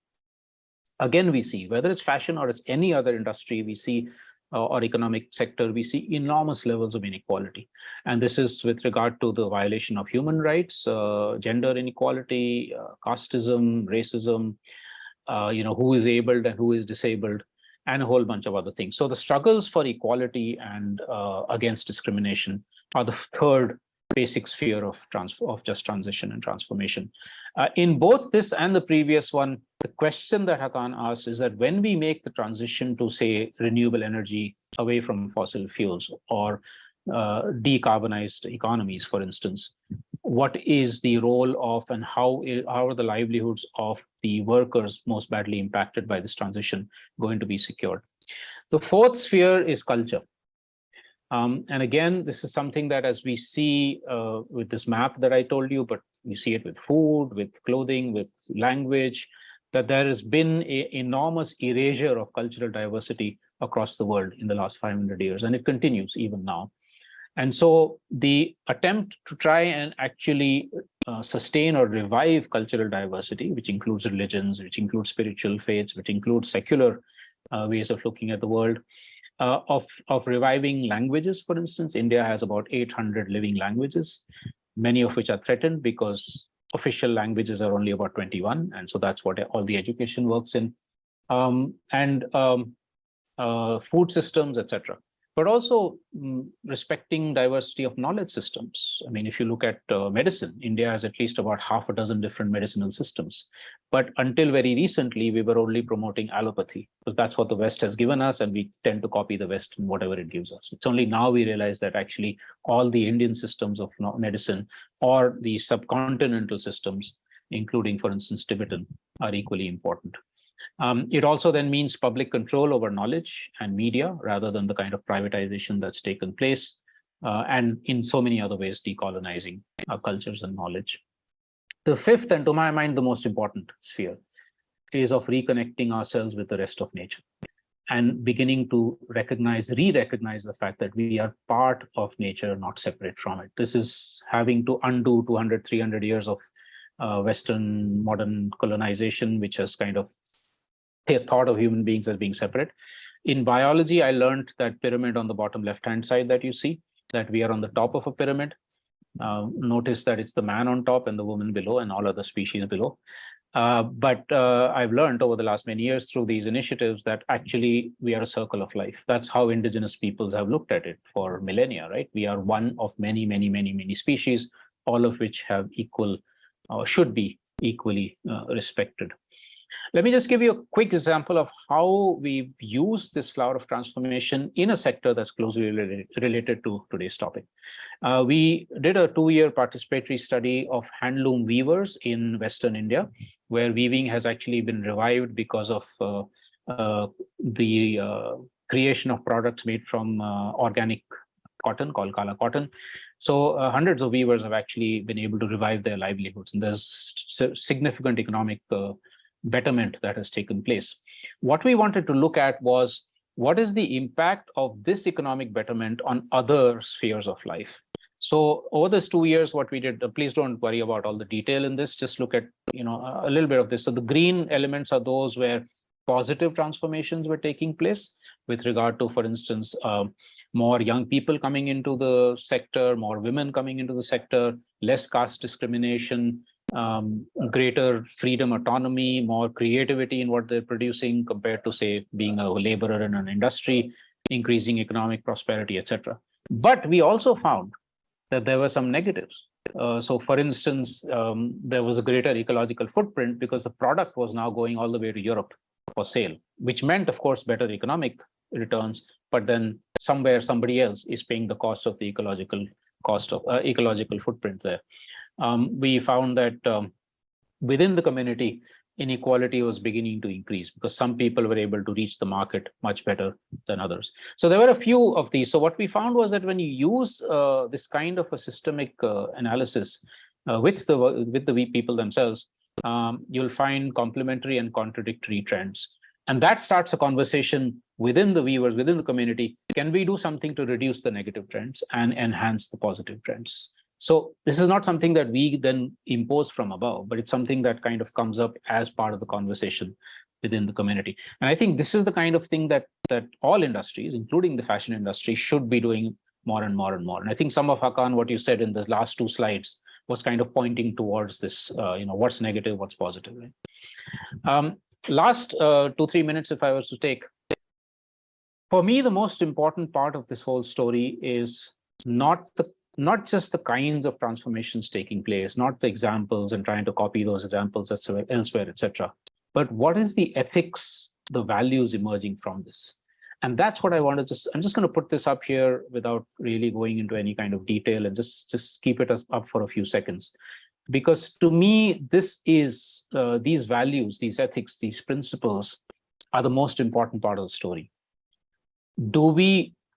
Again, we see, whether it's fashion or it's any other industry, we see, or economic sector, we see enormous levels of inequality. And this is with regard to the violation of human rights, gender inequality, casteism, racism, who is abled and who is disabled, and a whole bunch of other things. So the struggles for equality and against discrimination are the third basic sphere of just transition and transformation. In both this and the previous one, the question that Hakan asked is that when we make the transition to, say, renewable energy away from fossil fuels or decarbonized economies, for instance, what is the role of and how are the livelihoods of the workers most badly impacted by this transition going to be secured? The fourth sphere is culture. And again, this is something that, as we see with this map that I told you, but you see it with food, with clothing, with language, that there has been an enormous erasure of cultural diversity across the world in the last 500 years, and it continues even now. And so the attempt to try and actually sustain or revive cultural diversity, which includes religions, which includes spiritual faiths, which includes secular ways of looking at the world, of reviving languages, for instance. India has about 800 living languages, many of which are threatened because official languages are only about 21. And so that's what all the education works in. Food systems, etc. But also respecting diversity of knowledge systems. I mean, if you look at medicine, India has at least about half a dozen different medicinal systems. But until very recently, we were only promoting allopathy, because that's what the West has given us, and we tend to copy the West in whatever it gives us. It's only now we realize that actually all the Indian systems of medicine or the subcontinental systems, including, for instance, Tibetan, are equally important. It also then means public control over knowledge and media rather than the kind of privatization that's taken place, and in so many other ways decolonizing our cultures and knowledge. The fifth, and to my mind the most important sphere, is of reconnecting ourselves with the rest of nature and beginning to re-recognize the fact that we are part of nature, not separate from it. This is having to undo 200, 300 years of Western modern colonization, which has kind of thought of human beings as being separate. In biology, I learned that pyramid on the bottom left-hand side that you see, that we are on the top of a pyramid. Notice that it's the man on top and the woman below and all other species below. But I've learned over the last many years through these initiatives that actually we are a circle of life. That's how indigenous peoples have looked at it for millennia, right? We are one of many, many, many, many species, all of which have equal, should be equally respected. Let me just give you a quick example of how we've used this flower of transformation in a sector that's closely related to today's topic. We did a 2-year participatory study of handloom weavers in Western India, where weaving has actually been revived because of the creation of products made from organic cotton called Kala cotton. So hundreds of weavers have actually been able to revive their livelihoods, and there's significant economic betterment that has taken place. What we wanted to look at was, what is the impact of this economic betterment on other spheres of life? So over this 2 years, what we did, please don't worry about all the detail in this, just look at a little bit of this. So the green elements are those where positive transformations were taking place with regard to, for instance, more young people coming into the sector, more women coming into the sector, less caste discrimination, greater freedom, autonomy, more creativity in what they're producing compared to, say, being a laborer in an industry, increasing economic prosperity, etc. But we also found that there were some negatives. So, for instance, there was a greater ecological footprint because the product was now going all the way to Europe for sale, which meant, of course, better economic returns. But then somewhere somebody else is paying the cost of the ecological footprint there. We found that within the community, inequality was beginning to increase because some people were able to reach the market much better than others. So there were a few of these. So what we found was that when you use this kind of a systemic analysis with the people themselves, you'll find complementary and contradictory trends. And that starts a conversation within the weavers, within the community. Can we do something to reduce the negative trends and enhance the positive trends? So this is not something that we then impose from above, but it's something that kind of comes up as part of the conversation within the community. And I think this is the kind of thing that all industries, including the fashion industry, should be doing more and more and more. And I think some of, Hakan, what you said in the last 2 slides was kind of pointing towards this, what's negative, what's positive. Right? Last 2-3 minutes, if I was to take, for me, the most important part of this whole story is not just the kinds of transformations taking place, not the examples and trying to copy those examples elsewhere, etc. But what is the ethics, the values emerging from this? And that's what I want to I'm just going to put this up here without really going into any kind of detail and just keep it up for a few seconds. Because to me, this is these values, these ethics, these principles are the most important part of the story.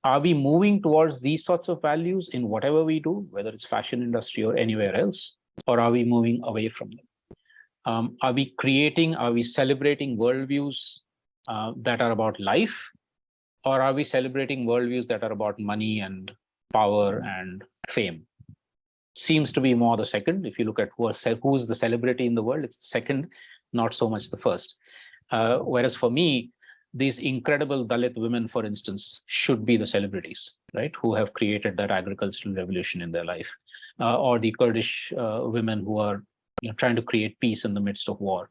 Are we moving towards these sorts of values in whatever we do, whether it's fashion industry or anywhere else, or are we moving away from them? Are we celebrating worldviews that are about life, or are we celebrating worldviews that are about money and power and fame? Seems to be more the second. If you look at who's the celebrity in the world, it's the second, not so much the first. Whereas for me, these incredible Dalit women, for instance, should be the celebrities, right? Who have created that agricultural revolution in their life, or the Kurdish women who are trying to create peace in the midst of war.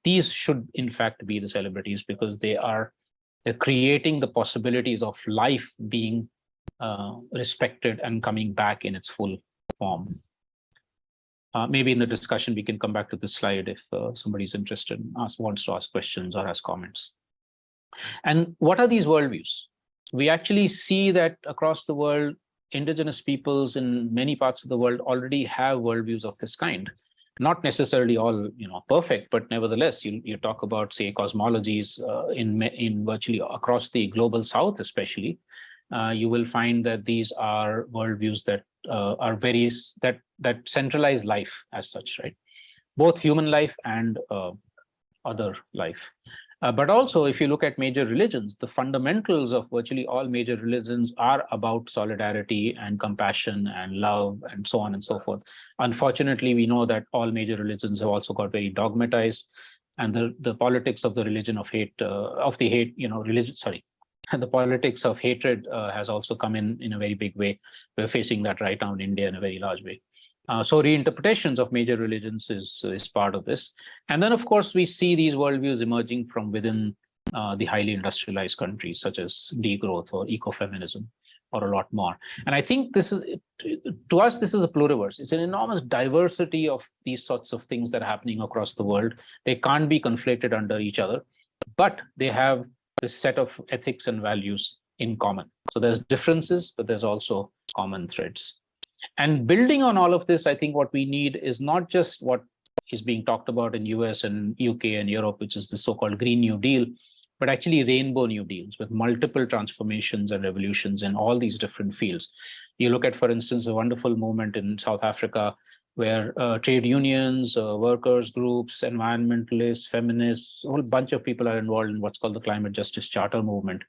These should, in fact, be the celebrities because they're creating the possibilities of life being respected and coming back in its full form. Maybe in the discussion, we can come back to this slide if somebody's interested, wants to ask questions or has comments. And what are these worldviews? We actually see that across the world, indigenous peoples in many parts of the world already have worldviews of this kind. Not necessarily all perfect, but nevertheless, you talk about, say, cosmologies in virtually across the global south, especially. You will find that these are worldviews that are that centralize life as such, right? Both human life and other life. But also, if you look at major religions, the fundamentals of virtually all major religions are about solidarity and compassion and love and so on and so forth. Unfortunately, we know that all major religions have also got very dogmatized, and the politics of the religion of hate, and the politics of hatred has also come in a very big way. We're facing that right now in India in a very large way. So reinterpretations of major religions is part of this. And then, of course, we see these worldviews emerging from within the highly industrialized countries, such as degrowth or ecofeminism, or a lot more. And I think this is, to us, this is a pluriverse. It's an enormous diversity of these sorts of things that are happening across the world. They can't be conflated under each other, but they have this set of ethics and values in common. So there's differences, but there's also common threads. And building on all of this, I think what we need is not just what is being talked about in US and UK and Europe, which is the so-called Green New Deal, but actually rainbow New Deals with multiple transformations and revolutions in all these different fields. You look at, for instance, a wonderful movement in South Africa where trade unions, workers groups, environmentalists, feminists, a whole bunch of people are involved in what's called the Climate Justice Charter movement.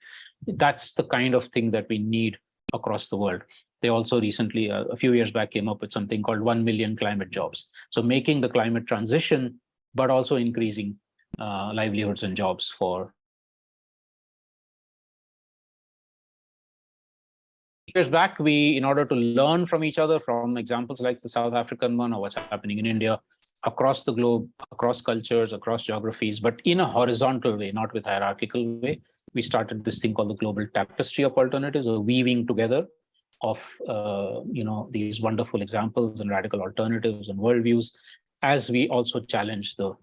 That's the kind of thing that we need across the world. They also recently, a few years back, came up with something called 1 million climate jobs. So making the climate transition, but also increasing livelihoods and jobs for years back. We, in order to learn from each other, from examples like the South African one or what's happening in India, across the globe, across cultures, across geographies, but in a horizontal way, not with hierarchical way, we started this thing called the Global Tapestry of Alternatives, or weaving together of these wonderful examples and radical alternatives and worldviews, as we also challenge the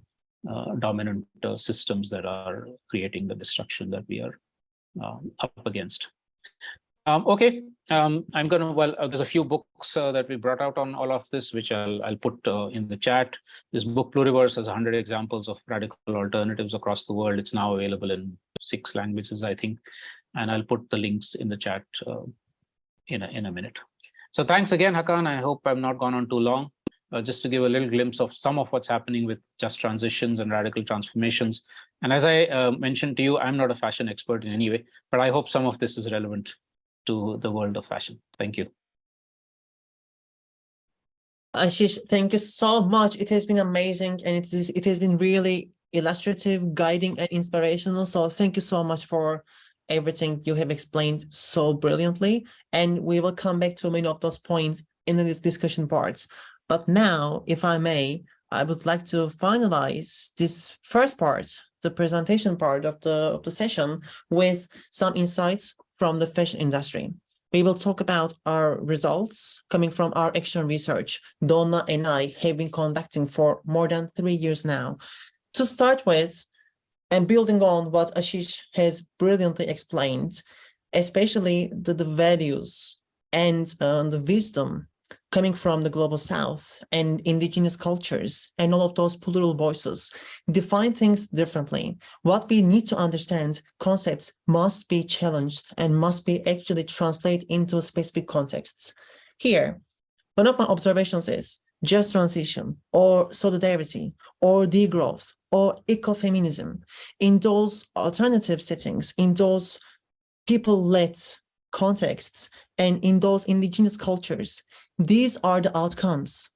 dominant systems that are creating the destruction that we are up against. I'm gonna, there's a few books that we brought out on all of this, which I'll put in the chat. This book, Pluriverse, has 100 examples of radical alternatives across the world. It's now available in 6 languages, I think. And I'll put the links in the chat in a minute. So thanks again, Hakan. I hope I've not gone on too long. Just to give a little glimpse of some of what's happening with just transitions and radical transformations. And as I mentioned to you, I'm not a fashion expert in any way, but I hope some of this is relevant to the world of fashion. Thank you. Ashish, thank you so much. It has been amazing, and it has been really illustrative, guiding, and inspirational. So thank you so much for everything you have explained so brilliantly. And we will come back to many of those points in this discussion parts. But now, if I may, I would like to finalize this first part, the presentation part of the session, with some insights from the fashion industry. We will talk about our results coming from our action research Donna and I have been conducting for more than 3 years now. To start with, and building on what Ashish has brilliantly explained, especially the values and the wisdom coming from the global south and indigenous cultures and all of those plural voices define things differently. What we need to understand, concepts must be challenged and must be actually translated into specific contexts. Here, one of my observations is just transition or solidarity or degrowth or ecofeminism. In those alternative settings, in those people-led contexts, and in those indigenous cultures, these are the outcomes.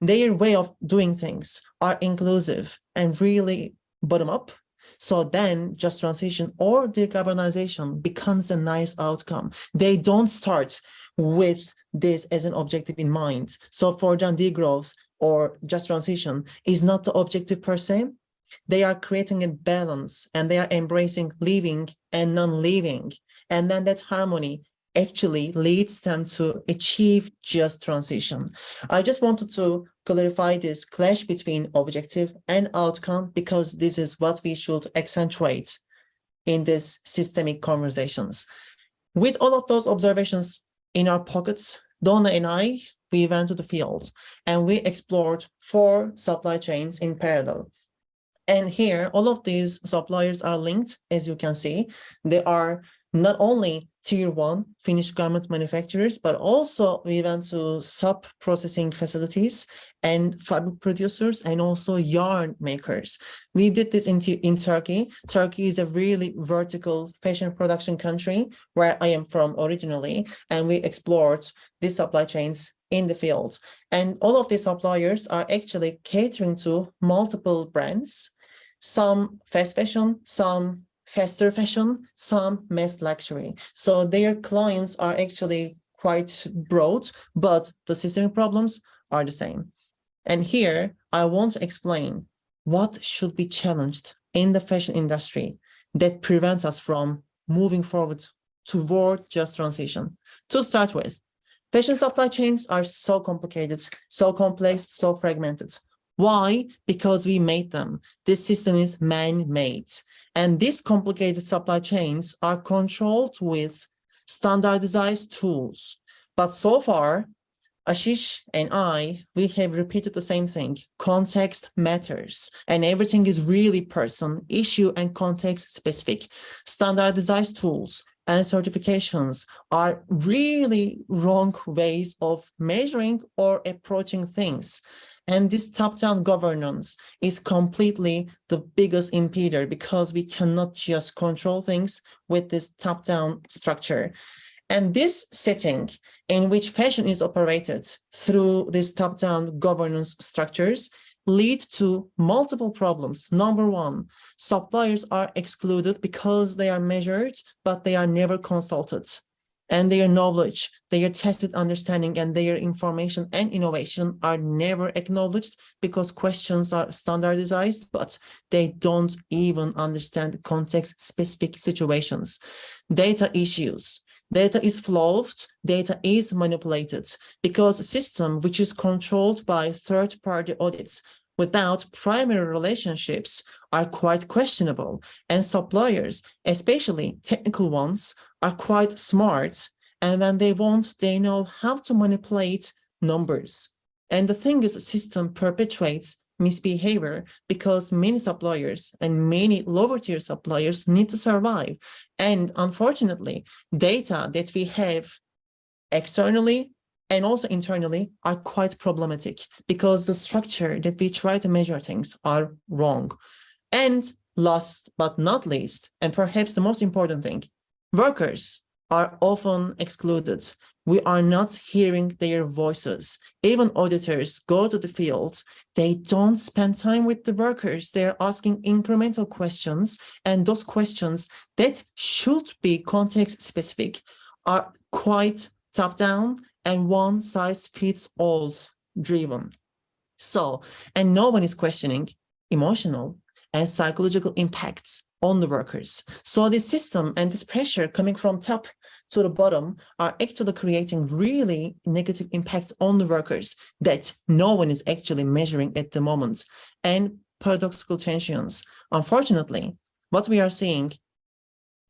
Their way of doing things are inclusive and really bottom up. So then just transition or decarbonization becomes a nice outcome. They don't start with this as an objective in mind. So for them, degrowth or just transition is not the objective per se. They are creating a balance and they are embracing living and non-living. And then that harmony actually leads them to achieve just transition. I just wanted to clarify this clash between objective and outcome, because this is what we should accentuate in these systemic conversations. With all of those observations in our pockets, Donna and I, we went to the field and we explored 4 supply chains in parallel. And here, all of these suppliers are linked, as you can see. They are not only tier 1 finished garment manufacturers, but also we went to sub-processing facilities and fabric producers and also yarn makers. We did this in Turkey. Turkey is a really vertical fashion production country where I am from originally, and we explored these supply chains in the field. And all of these suppliers are actually catering to multiple brands, some fast fashion, some faster fashion, some mass luxury. So their clients are actually quite broad, but the systemic problems are the same. And here I want to explain what should be challenged in the fashion industry that prevents us from moving forward toward just transition. To start with, fashion supply chains are so complicated, so complex, so fragmented. Why? Because we made them. This system is man-made. And these complicated supply chains are controlled with standardized tools. But so far, Ashish and we have repeated the same thing. Context matters, and everything is really person, issue, and context specific. Standardized tools and certifications are really wrong ways of measuring or approaching things. And this top-down governance is completely the biggest impeder because we cannot just control things with this top-down structure. And this setting in which fashion is operated through these top-down governance structures lead to multiple problems. Number one, suppliers are excluded because they are measured, but they are never consulted. And their knowledge, their tested understanding, and their information and innovation are never acknowledged because questions are standardized, but they don't even understand context-specific situations. Data issues. Data is flawed, data is manipulated because a system which is controlled by third-party audits without primary relationships are quite questionable, and suppliers, especially technical ones, are quite smart, and when they want, they know how to manipulate numbers. And the thing is, the system perpetuates misbehavior because many suppliers and many lower tier suppliers need to survive. And unfortunately, data that we have externally and also internally are quite problematic because the structure that we try to measure things are wrong. And last but not least, and perhaps the most important thing, workers are often excluded. We are not hearing their voices. Even auditors go to the field. They don't spend time with the workers. They're asking incremental questions, and those questions that should be context specific are quite top-down and one-size-fits-all driven. So, and no one is questioning emotional and psychological impacts on the workers. So this system and this pressure coming from top to the bottom are actually creating really negative impact on the workers that no one is actually measuring at the moment, and paradoxical tensions. Unfortunately, what we are seeing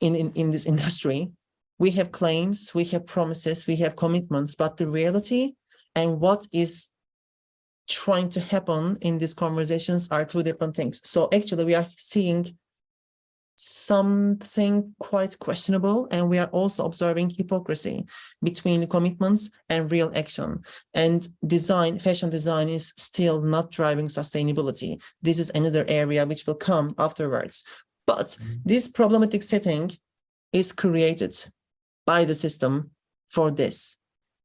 in this industry, we have claims, we have promises, we have commitments, but the reality and what is trying to happen in these conversations are two different things. So actually we are seeing something quite questionable, and we are also observing hypocrisy between the commitments and real action. And design, fashion design is still not driving sustainability. This is another area which will come afterwards. But this problematic setting is created by the system for this.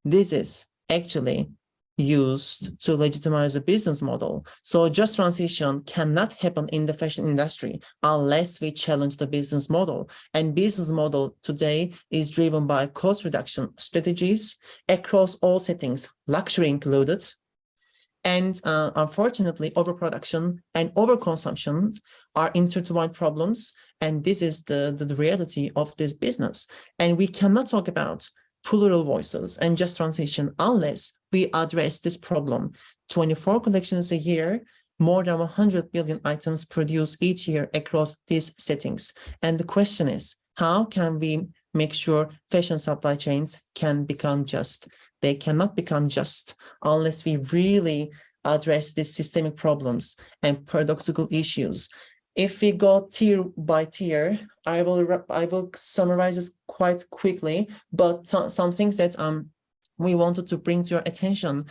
This is actually used to legitimize a business model. So just transition cannot happen in the fashion industry unless we challenge the business model. And business model today is driven by cost reduction strategies across all settings, luxury included. And unfortunately, overproduction and overconsumption are intertwined problems. And this is the reality of this business. And we cannot talk about plural voices and just transition unless we address this problem. 24 collections a year, more than 100 billion items produced each year across these settings. And the question is, how can we make sure fashion supply chains can become just? They cannot become just unless we really address these systemic problems and paradoxical issues. If we go tier by tier, I will summarize this quite quickly, but some things that we wanted to bring to your attention.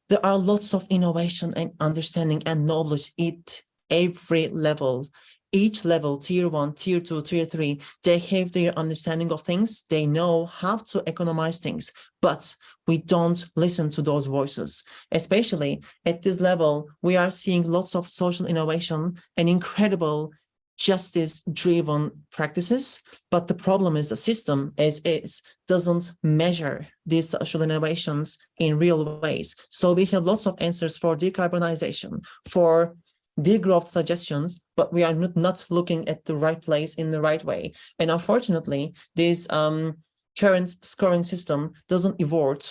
There are lots of innovation and understanding and knowledge at every level. Each level, tier 1, tier 2, tier 3, they have their understanding of things. They know how to economize things, but we don't listen to those voices. Especially at this level, we are seeing lots of social innovation and incredible justice-driven practices. But the problem is the system as is doesn't measure these social innovations in real ways. So we have lots of answers for decarbonization, for degrowth suggestions, but we are not looking at the right place in the right way. And unfortunately, this current scoring system doesn't reward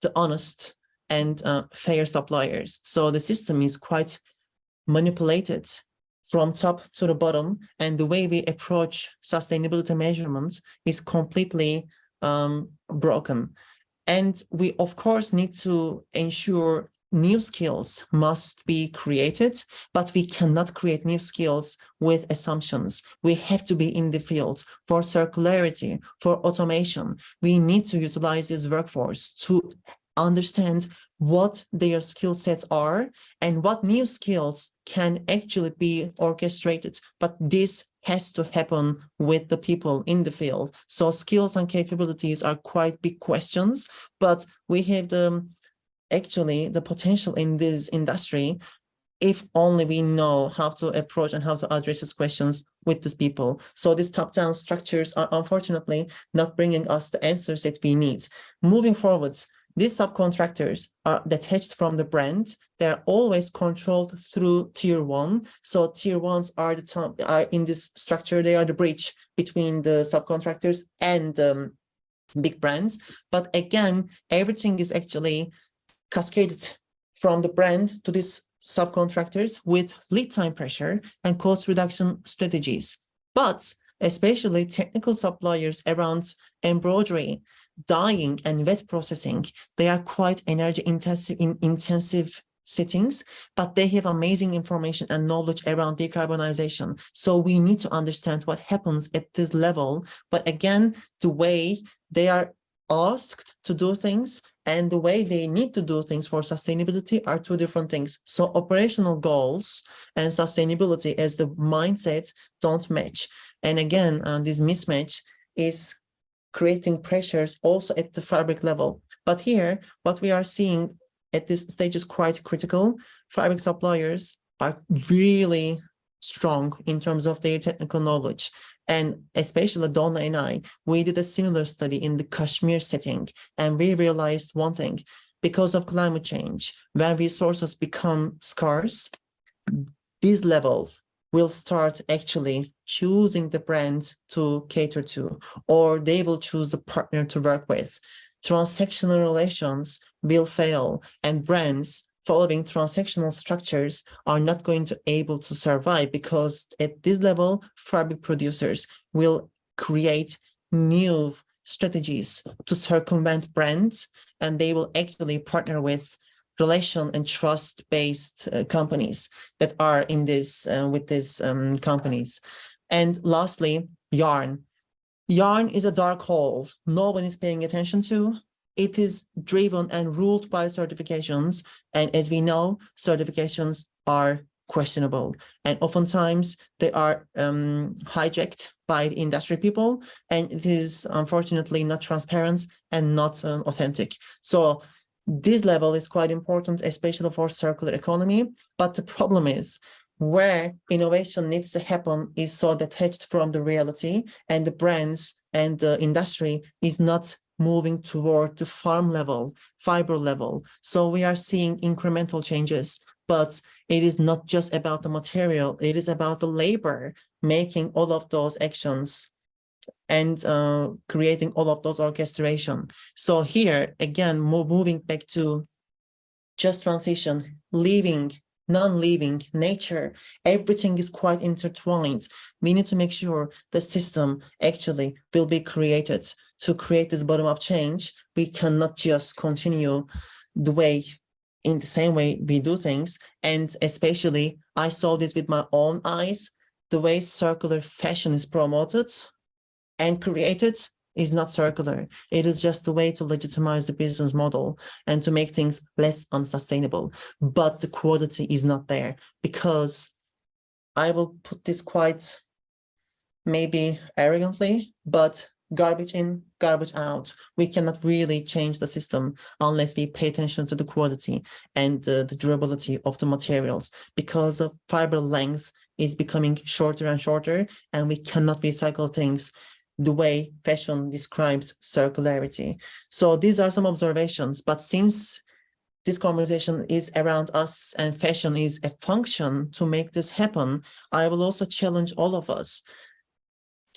the honest and fair suppliers. So the system is quite manipulated from top to the bottom, and the way we approach sustainability measurements is completely broken. And we, of course, need to ensure new skills must be created, but we cannot create new skills with assumptions. We have to be in the field for circularity, for automation. We need to utilize this workforce to understand what their skill sets are and what new skills can actually be orchestrated. But this has to happen with the people in the field. So skills and capabilities are quite big questions, but we have actually the potential in this industry if only we know how to approach and how to address these questions with these people. So these top-down structures are unfortunately not bringing us the answers that we need. Moving forwards, these subcontractors are detached from the brand. They're always controlled through tier one. So tier ones are the top, are in this structure. They are the bridge between the subcontractors and big brands. But again, everything is actually cascaded from the brand to these subcontractors with lead time pressure and cost reduction strategies. But especially technical suppliers around embroidery, dyeing, and wet processing, they are quite energy intensive settings, but they have amazing information and knowledge around decarbonization. So we need to understand what happens at this level. But again, the way they are asked to do things and the way they need to do things for sustainability are two different things. So operational goals and sustainability as the mindset don't match. And again, this mismatch is creating pressures also at the fabric level. But here, what we are seeing at this stage is quite critical. Fabric suppliers are really strong in terms of their technical knowledge. And especially Donna and I, we did a similar study in the Kashmir setting, and we realized one thing: because of climate change, when resources become scarce, these levels will start actually choosing the brand to cater to, or they will choose the partner to work with. Transactional relations will fail, and brands following transactional structures are not going to be able to survive, because at this level, fabric producers will create new strategies to circumvent brands, and they will actually partner with relation and trust-based companies that are in this with these companies. And lastly, yarn. Yarn is a dark hole no one is paying attention to. It is driven and ruled by certifications. And as we know, certifications are questionable. And oftentimes they are hijacked by the industry people. And it is unfortunately not transparent and not authentic. So this level is quite important, especially for circular economy. But the problem is, where innovation needs to happen is so detached from the reality, and the brands and the industry is not moving toward the farm level, fiber level. So we are seeing incremental changes, but it is not just about the material, it is about the labor making all of those actions and creating all of those orchestration. So here, again, moving back to just transition, living, non-living, nature, everything is quite intertwined. We need to make sure the system actually will be created to create this bottom-up change. We cannot just continue the way, in the same way we do things. And especially, I saw this with my own eyes, the way circular fashion is promoted and created is not circular. It is just a way to legitimize the business model and to make things less unsustainable. But the quality is not there, because I will put this quite maybe arrogantly, but garbage in, garbage out. We cannot really change the system unless we pay attention to the quality and the durability of the materials, because the fiber length is becoming shorter and shorter, and we cannot recycle things the way fashion describes circularity. So these are some observations, but since this conversation is around us and fashion is a function to make this happen, I will also challenge all of us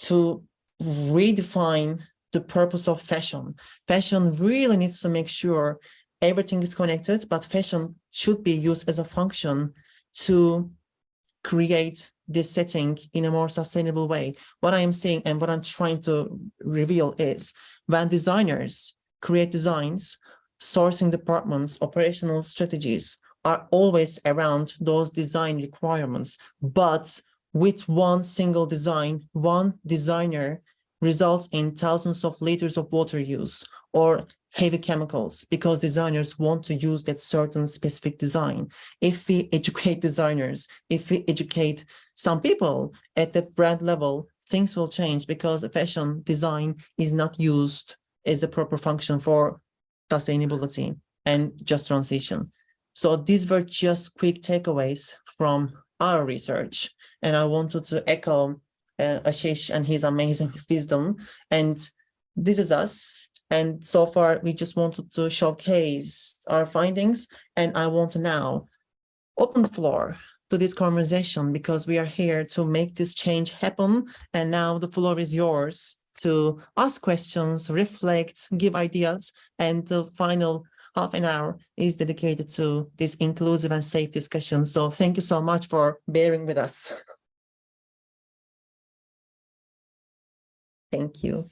to redefine the purpose of fashion. Fashion really needs to make sure everything is connected, but fashion should be used as a function to create this setting in a more sustainable way. What I am saying and what I'm trying to reveal is when designers create designs, sourcing departments, operational strategies are always around those design requirements, but with one single design, one designer results in thousands of liters of water use or heavy chemicals because designers want to use that certain specific design. If we educate designers, if we educate some people at that brand level, things will change because fashion design is not used as the proper function for sustainability and just transition. So these were just quick takeaways from our research. And I wanted to echo Ashish and his amazing wisdom. And this is us. And so far, we just wanted to showcase our findings. And I want to now open the floor to this conversation because we are here to make this change happen. And now the floor is yours to ask questions, reflect, give ideas. And the final half an hour is dedicated to this inclusive and safe discussion. So thank you so much for bearing with us. Thank you.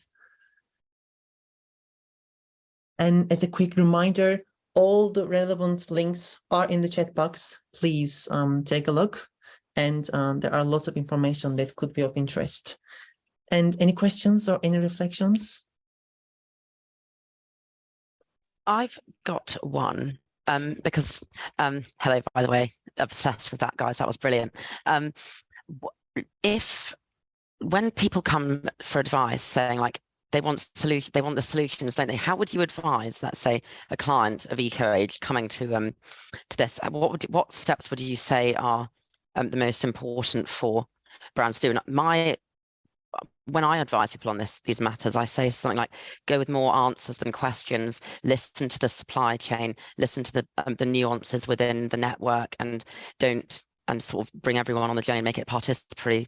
And as a quick reminder, all the relevant links are in the chat box. Please take a look. And there are lots of information that could be of interest. And any questions or any reflections? I've got one because, hello, by the way, obsessed with that, guys. That was brilliant. When people come for advice saying like they want the solutions, don't they? How would you advise, let's say, a client of EcoAge coming to this? What steps would you say are the most important for brands to do? And when I advise people on these matters, I say something like, go with more answers than questions, listen to the supply chain, listen to the nuances within the network, and sort of bring everyone on the journey and make it participatory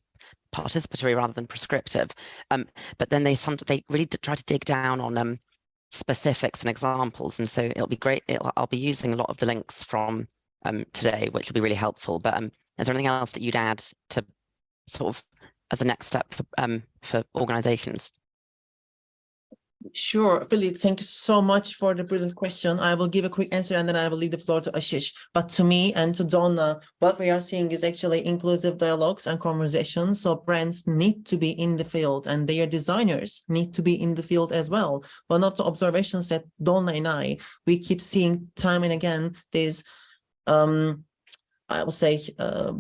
rather than prescriptive. But then they really try to dig down on specifics and examples. And so it'll be great. I'll be using a lot of the links from today, which will be really helpful. But is there anything else that you'd add to sort of as a next step for organizations? Sure, Philip, thank you so much for the brilliant question. I will give a quick answer and then I will leave the floor to Ashish. But to me and to Donna, what we are seeing is actually inclusive dialogues and conversations. So brands need to be in the field and their designers need to be in the field as well. One of the observations that Donna and we keep seeing time and again, there's I would say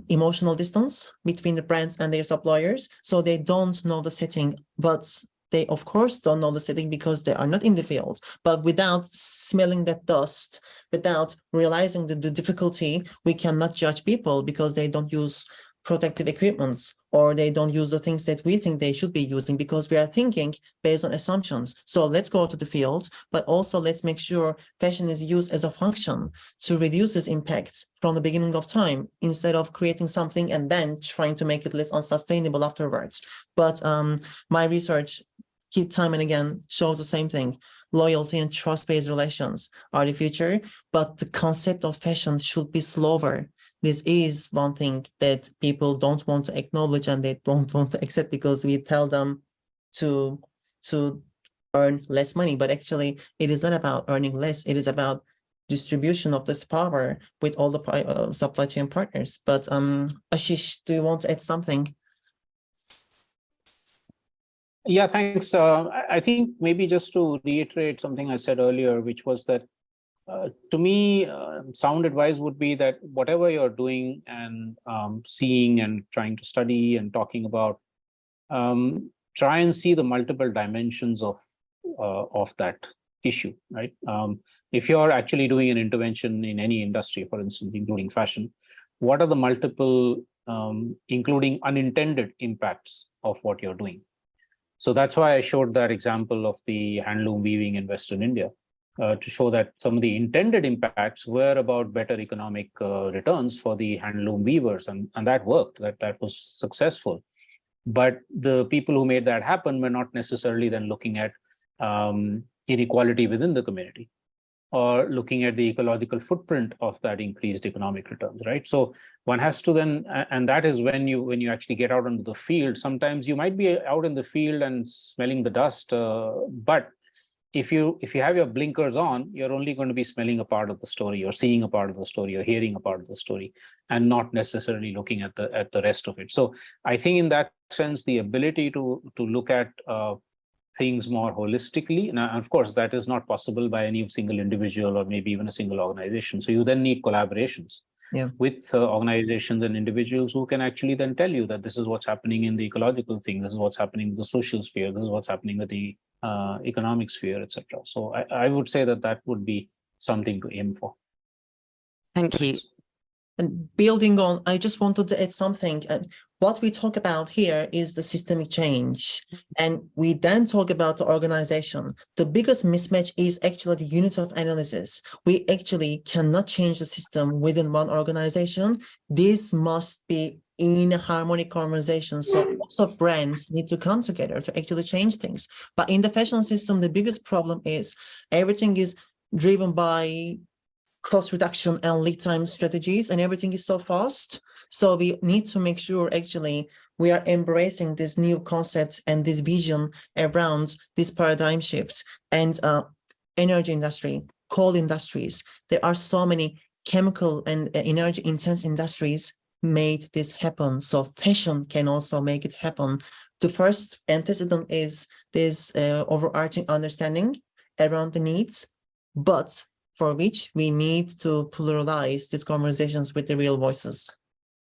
emotional distance between the brands and their suppliers. So they don't know the setting, but they, of course, don't know the setting because they are not in the field. But without smelling that dust, without realizing the difficulty, we cannot judge people because they don't use protective equipments or they don't use the things that we think they should be using because we are thinking based on assumptions. So let's go to the field, but also let's make sure fashion is used as a function to reduce its impacts from the beginning of time instead of creating something and then trying to make it less unsustainable afterwards. But my research keep time and again shows the same thing. Loyalty and trust-based relations are the future, but the concept of fashion should be slower. This is one thing that people don't want to acknowledge and they don't want to accept because we tell them to earn less money. But actually, it is not about earning less. It is about distribution of this power with all the supply chain partners. But Ashish, do you want to add something? Yeah, thanks. I think maybe just to reiterate something I said earlier, which was that to me, sound advice would be that whatever you're doing and seeing and trying to study and talking about, try and see the multiple dimensions of that issue, right? If you're actually doing an intervention in any industry, for instance, including fashion, what are the multiple, including unintended impacts of what you're doing? So that's why I showed that example of the handloom weaving in Western India. to show that some of the intended impacts were about better economic returns for the handloom weavers, and that worked. That was successful. But the people who made that happen were not necessarily then looking at inequality within the community, or looking at the ecological footprint of that increased economic returns, right? So one has to then, and that is when you actually get out into the field. Sometimes you might be out in the field and smelling the dust, but if you have your blinkers on, you're only going to be smelling a part of the story, or seeing a part of the story, or hearing a part of the story, and not necessarily looking at the rest of it. So I think in that sense, the ability to look at things more holistically. Now, of course, that is not possible by any single individual or maybe even a single organization. So you then need collaborations with organizations and individuals who can actually then tell you that this is what's happening in the ecological thing, this is what's happening with the social sphere, this is what's happening with the economic sphere, etc. So I would say that would be something to aim for. Thank you. And building on, I just wanted to add something. What we talk about here is the systemic change, and we then talk about the organization. The biggest mismatch is actually the unit of analysis. We actually cannot change the system within one organization. This must be in a harmonic conversation. So also brands need to come together to actually change things. But in the fashion system, the biggest problem is everything is driven by cost reduction and lead time strategies, and everything is so fast. So we need to make sure actually we are embracing this new concept and this vision around this paradigm shift. And energy industry, coal industries, there are so many chemical and energy intense industries made this happen. So fashion can also make it happen. The first antecedent is this overarching understanding around the needs, but for which we need to pluralize these conversations with the real voices.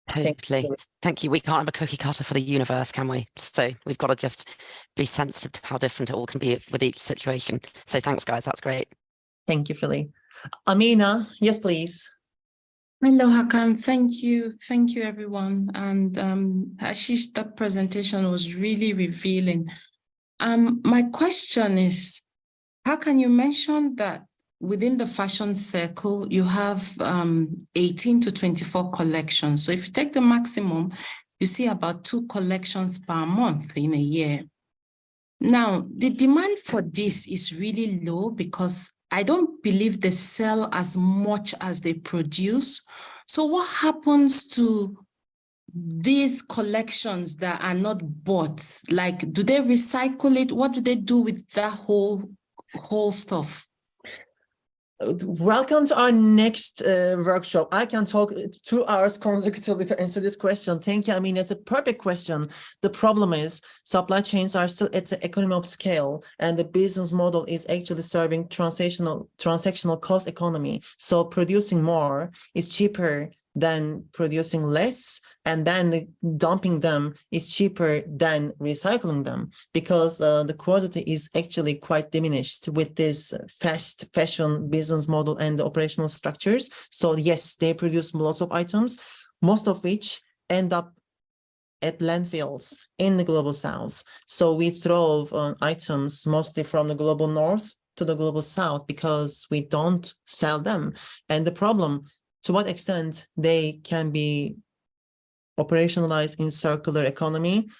Totally. Thank you. We can't have a cookie cutter for the universe, can we? So we've got to just be sensitive to how different it all can be with each situation. So thanks, guys. That's great. Thank you, Philly. Amina, yes, please. Hello, Hakan. Thank you. Thank you, everyone. And Ashish, that presentation was really revealing. My question is, Hakan, you mentioned that within the fashion circle, you have 18 to 24 collections. So if you take the maximum, you see about 2 collections per month in a year. Now, the demand for this is really low because I don't believe they sell as much as they produce. So what happens to these collections that are not bought? Like, do they recycle it? What do they do with that whole stuff? Welcome to our next workshop. I can talk 2 hours consecutively to answer this question. Thank you. I mean, it's a perfect question. The problem is supply chains are still at the economy of scale, and the business model is actually serving transactional cost economy. So producing more is cheaper than producing less, and then dumping them is cheaper than recycling them, because the quality is actually quite diminished with this fast fashion business model and the operational structures. So yes, they produce lots of items, most of which end up at landfills in the global south. So we throw items mostly from the global north to the global south because we don't sell them. And the problem, to what extent they can be operationalized in circular economy,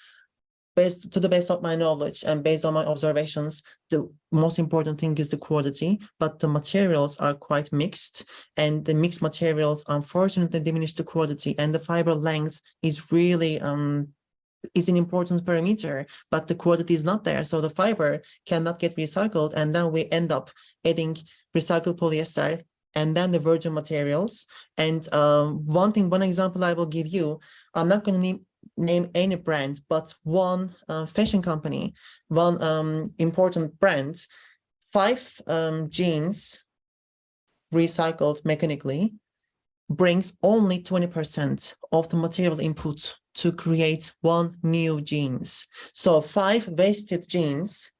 to the best of my knowledge and based on my observations, the most important thing is the quality, but the materials are quite mixed, and the mixed materials unfortunately diminish the quality, and the fiber length is really is an important parameter, but the quality is not there. So the fiber cannot get recycled, and then we end up adding recycled polyester and then the virgin materials. And one example I will give you, I'm not going to name any brand, but one fashion company, one important brand, 5 jeans recycled mechanically brings only 20% of the material input to create 1 new jeans. So 5 wasted jeans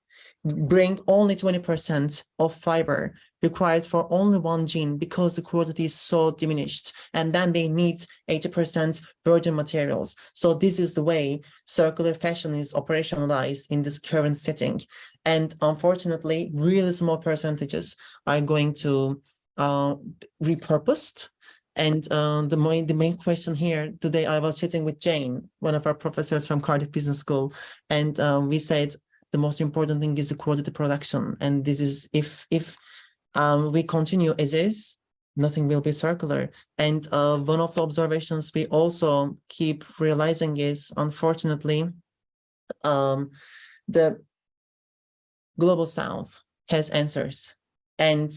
bring only 20% of fiber required for only 1 jean because the quality is so diminished, and then they need 80% virgin materials. So this is the way circular fashion is operationalized in this current setting. And unfortunately, really small percentages are going to repurposed. And the main question here today, I was sitting with Jane, one of our professors from Cardiff Business School, and we said the most important thing is the quality production. And this is if we continue as is, nothing will be circular. And one of the observations we also keep realizing is, unfortunately, the Global South has answers. And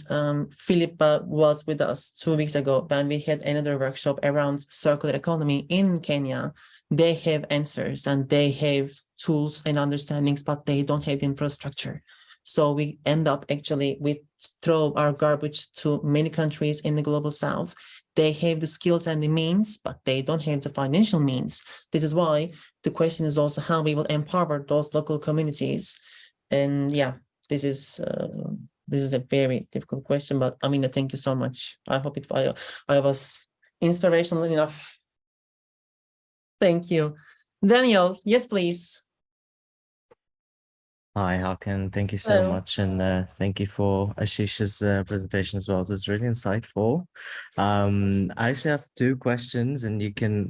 Philippa was with us 2 weeks ago when we had another workshop around circular economy in Kenya. They have answers and they have tools and understandings, but they don't have the infrastructure. So we end up actually, we throw our garbage to many countries in the Global South. They have the skills and the means, but they don't have the financial means. This is why the question is also how we will empower those local communities. And yeah, this is a very difficult question, but Amina, thank you so much. I hope I was inspirational enough. Thank you. Daniel, yes, please. Hi, Hakan. Thank you so Hello. much. And thank you for Ashish's presentation as well. It was really insightful. I actually have 2 questions and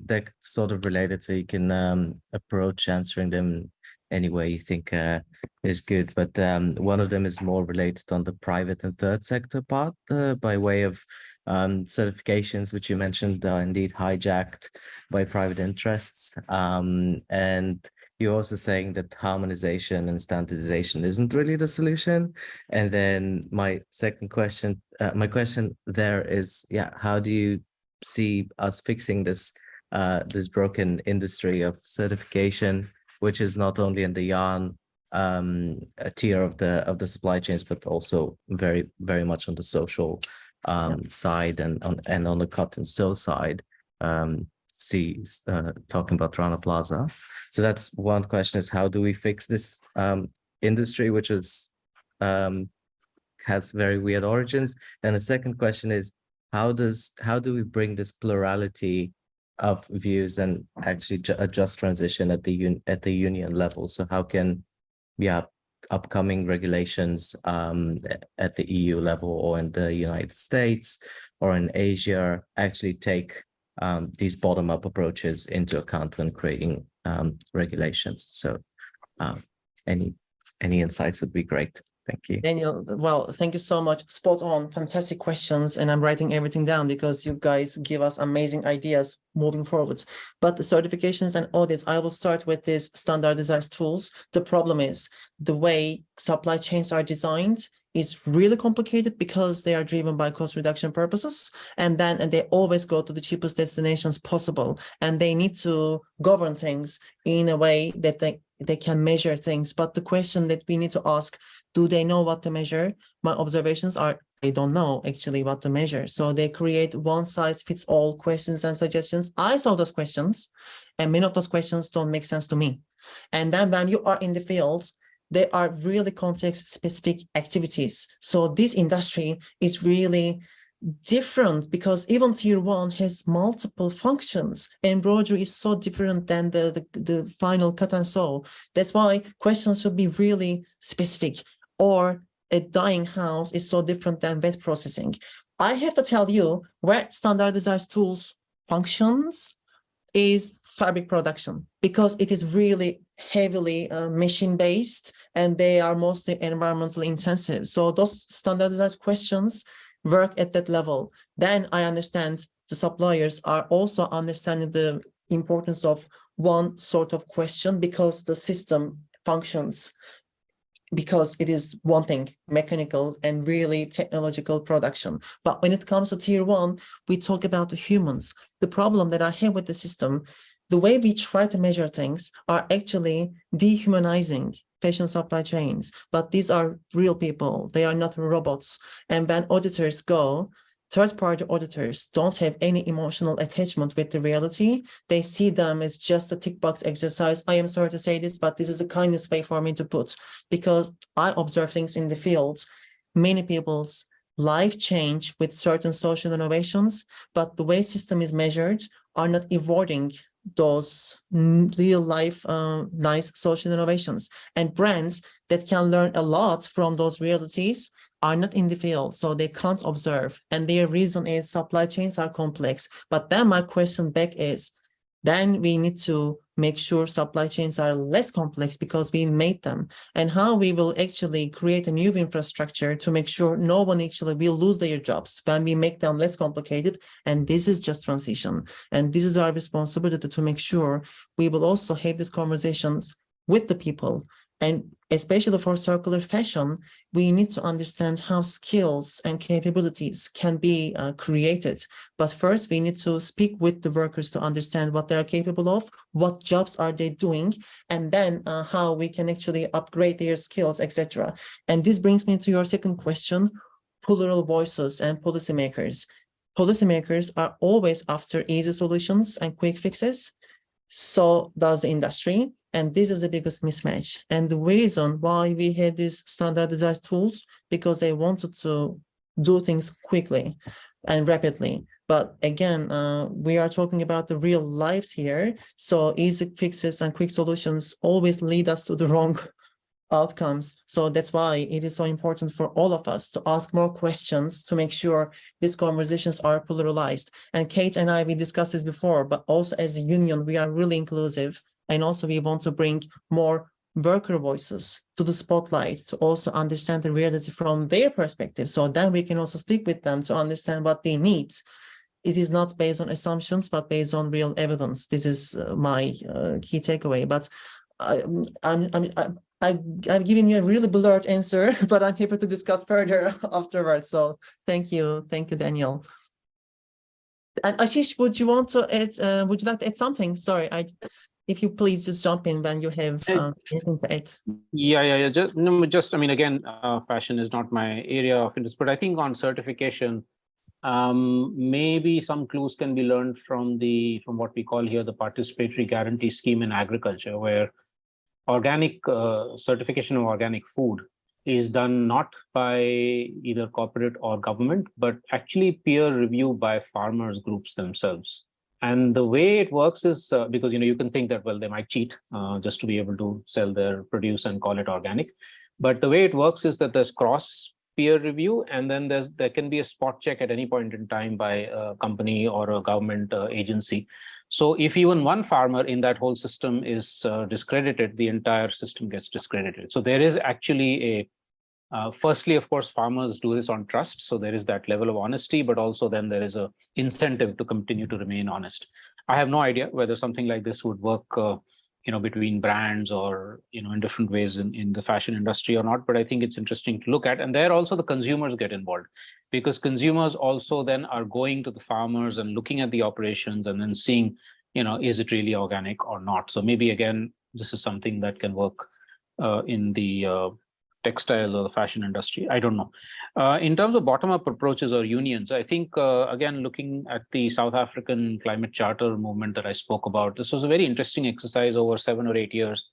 they're sort of related, so you can approach answering them any way you think is good. But one of them is more related on the private and third sector part by way of certifications, which you mentioned are indeed hijacked by private interests. And you're also saying that harmonization and standardization isn't really the solution. And then my second question, my question there is, yeah, how do you see us fixing this this broken industry of certification, which is not only in the yarn tier of the supply chains, but also very, very much on the social side and on the cut and sew side. Talking about Rana Plaza. So that's one question, is how do we fix this industry, which is has very weird origins? And the second question is, how do we bring this plurality of views and actually a just transition at the union level? So how can upcoming regulations at the EU level or in the United States or in Asia actually take these bottom-up approaches into account when creating regulations? So any insights would be great. Thank you. Daniel, well, thank you so much. Spot on, fantastic questions. And I'm writing everything down because you guys give us amazing ideas moving forwards. But the certifications and audits, I will start with these standardized tools. The problem is the way supply chains are designed is really complicated because they are driven by cost reduction purposes. And they always go to the cheapest destinations possible. And they need to govern things in a way that they can measure things. But the question that we need to ask, do they know what to measure? My observations are they don't know actually what to measure. So they create one size fits all questions and suggestions. I saw those questions and many of those questions don't make sense to me. And then when you are in the field, they are really context specific activities. So this industry is really different because even tier 1 has multiple functions. Embroidery is so different than the final cut and sew. That's why questions should be really specific. Or a dyeing house is so different than wet processing. I have to tell you where standardized tools functions is fabric production, because it is really heavily machine based and they are mostly environmentally intensive. So those standardized questions work at that level. Then I understand the suppliers are also understanding the importance of one sort of question because the system functions, because it is one thing, mechanical and really technological production. But when it comes to tier 1, we talk about the humans. The problem that I have with the system, the way we try to measure things are actually dehumanizing fashion supply chains. But these are real people. They are not robots. And when auditors go, third-party auditors don't have any emotional attachment with the reality. They see them as just a tick box exercise. I am sorry to say this, but this is the kindest way for me to put, because I observe things in the field. Many people's life change with certain social innovations, but the way system is measured are not avoiding those real life nice social innovations. And brands that can learn a lot from those realities are not in the field, so they can't observe. And their reason is supply chains are complex. But then my question back is, then we need to make sure supply chains are less complex because we made them, and how we will actually create a new infrastructure to make sure no one actually will lose their jobs when we make them less complicated. And this is just transition. And this is our responsibility to make sure we will also have these conversations with the people. And especially for circular fashion, we need to understand how skills and capabilities can be created. But first, we need to speak with the workers to understand what they are capable of, what jobs are they doing, and then how we can actually upgrade their skills, etc. And this brings me to your second question, plural voices and policymakers. Policymakers are always after easy solutions and quick fixes. So does the industry. And this is the biggest mismatch. And the reason why we had these standardized tools, because they wanted to do things quickly and rapidly. But again, we are talking about the real lives here. So easy fixes and quick solutions always lead us to the wrong outcomes. So that's why it is so important for all of us to ask more questions to make sure these conversations are pluralized. And Kate and I, we discussed this before, but also as a union, we are really inclusive. And also we want to bring more worker voices to the spotlight to also understand the reality from their perspective. So then we can also speak with them to understand what they need. It is not based on assumptions, but based on real evidence. This is my key takeaway. But I've given you a really blurred answer, but I'm happy to discuss further afterwards. So thank you, Daniel. And Ashish, would you want to add? Would you like to add something? Sorry, if you please just jump in when you have anything to add. Yeah. Just I mean, again, fashion is not my area of interest, but I think on certification, maybe some clues can be learned from what we call here the participatory guarantee scheme in agriculture, where organic certification of organic food is done not by either corporate or government, but actually peer review by farmers groups themselves. And the way it works is because you can think that, well, they might cheat just to be able to sell their produce and call it organic. But the way it works is that there's cross peer review, and then there can be a spot check at any point in time by a company or a government agency. So if even one farmer in that whole system is discredited, the entire system gets discredited. So there is actually firstly, of course, farmers do this on trust. So there is that level of honesty, but also then there is a incentive to continue to remain honest. I have no idea whether something like this would work, between brands or, in different ways in the fashion industry or not. But I think it's interesting to look at. And there also the consumers get involved, because consumers also then are going to the farmers and looking at the operations and then seeing, is it really organic or not? So maybe, again, this is something that can work in the textile or the fashion industry. I don't know. In terms of bottom-up approaches or unions, I think, again, looking at the South African climate charter movement that I spoke about, this was a very interesting exercise over 7 or 8 years,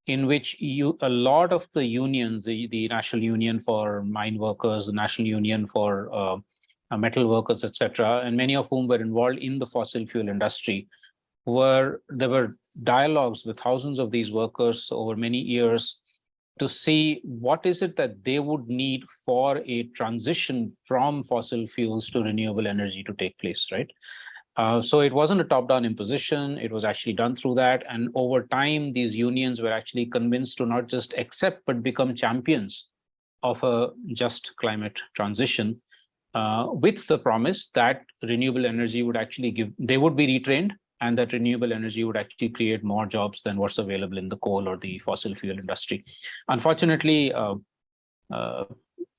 in which a lot of the unions, the National Union for Mine Workers, the National Union for Metal Workers, etc., and many of whom were involved in the fossil fuel industry, there were dialogues with thousands of these workers over many years to see what is it that they would need for a transition from fossil fuels to renewable energy to take place, right? So it wasn't a top-down imposition. It was actually done through that. And over time, these unions were actually convinced to not just accept, but become champions of a just climate transition, with the promise that renewable energy would actually they would be retrained, and that renewable energy would actually create more jobs than what's available in the coal or the fossil fuel industry. Unfortunately,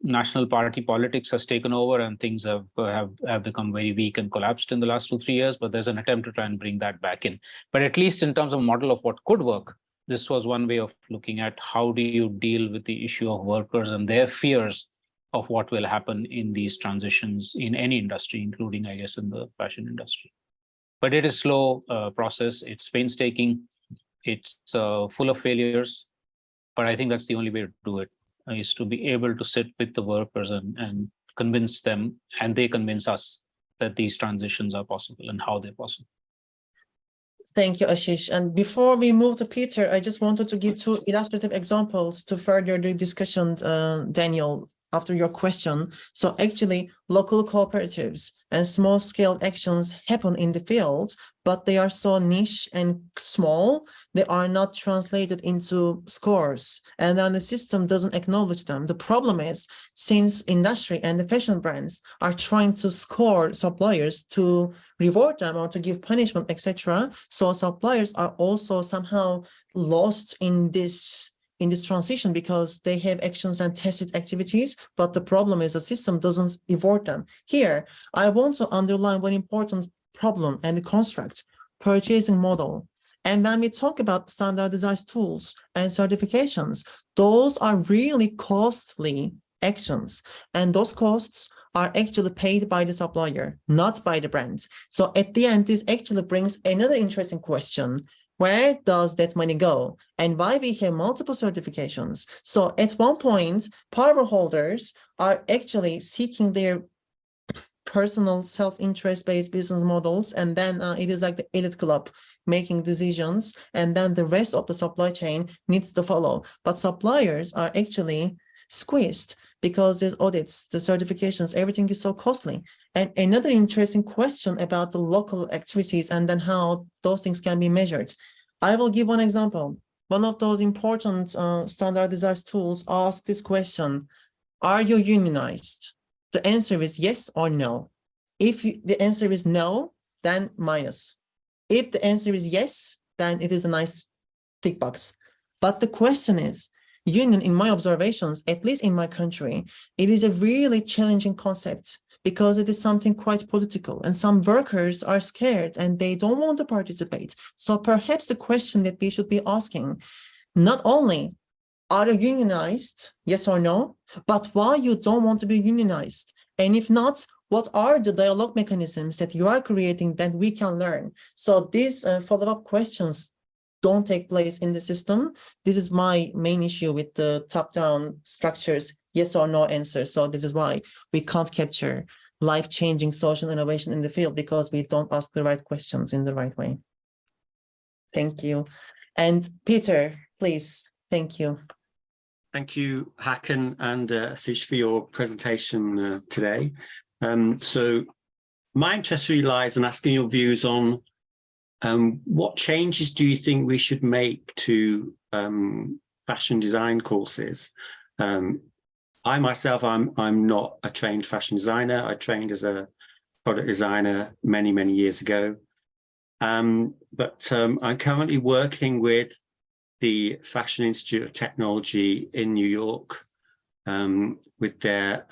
national party politics has taken over, and things have become very weak and collapsed in the last 2-3 years, but there's an attempt to try and bring that back in. But at least in terms of model of what could work, this was one way of looking at how do you deal with the issue of workers and their fears of what will happen in these transitions in any industry, including, I guess, in the fashion industry. But it is a slow process. It's painstaking. It's full of failures. But I think that's the only way to do it, is to be able to sit with the workers and convince them, and they convince us that these transitions are possible and how they're possible. Thank you, Ashish. And before we move to Peter, I just wanted to give two illustrative examples to further the discussion, Daniel, after your question. So actually, local cooperatives and small-scale actions happen in the field, but they are so niche and small, they are not translated into scores. And then the system doesn't acknowledge them. The problem is, since industry and the fashion brands are trying to score suppliers to reward them or to give punishment, etc., so suppliers are also somehow lost in this transition because they have actions and tested activities, but the problem is the system doesn't reward them. Here, I want to underline one important problem and the construct, purchasing model. And when we talk about standardized tools and certifications, those are really costly actions, and those costs are actually paid by the supplier, not by the brand. So at the end, this actually brings another interesting question. Where does that money go? And why we have multiple certifications? So at one point, power holders are actually seeking their personal self-interest-based business models, and then it is like the elite club making decisions, and then the rest of the supply chain needs to follow. But suppliers are actually squeezed because there's audits, the certifications, everything is so costly. And another interesting question about the local activities and then how those things can be measured. I will give one example. One of those important standardized tools asks this question: are you unionized? The answer is yes or no. If the answer is no, then minus. If the answer is yes, then it is a nice tick box. But the question is, union, in my observations, at least in my country, it is a really challenging concept because it is something quite political, and some workers are scared and they don't want to participate. So perhaps the question that we should be asking, not only are you unionized, yes or no, but why you don't want to be unionized? And if not, what are the dialogue mechanisms that you are creating that we can learn? So these follow-up questions don't take place in the system. This is my main issue with the top-down structures, yes or no answer. So this is why we can't capture life-changing social innovation in the field, because we don't ask the right questions in the right way. Thank you. And Peter, please, thank you. Thank you, Hakan and Ashish, for your presentation today. So my interest really lies in asking your views on what changes do you think we should make to fashion design courses? I myself, I'm not a trained fashion designer. I trained as a product designer many, many years ago. But I'm currently working with the Fashion Institute of Technology in New York with their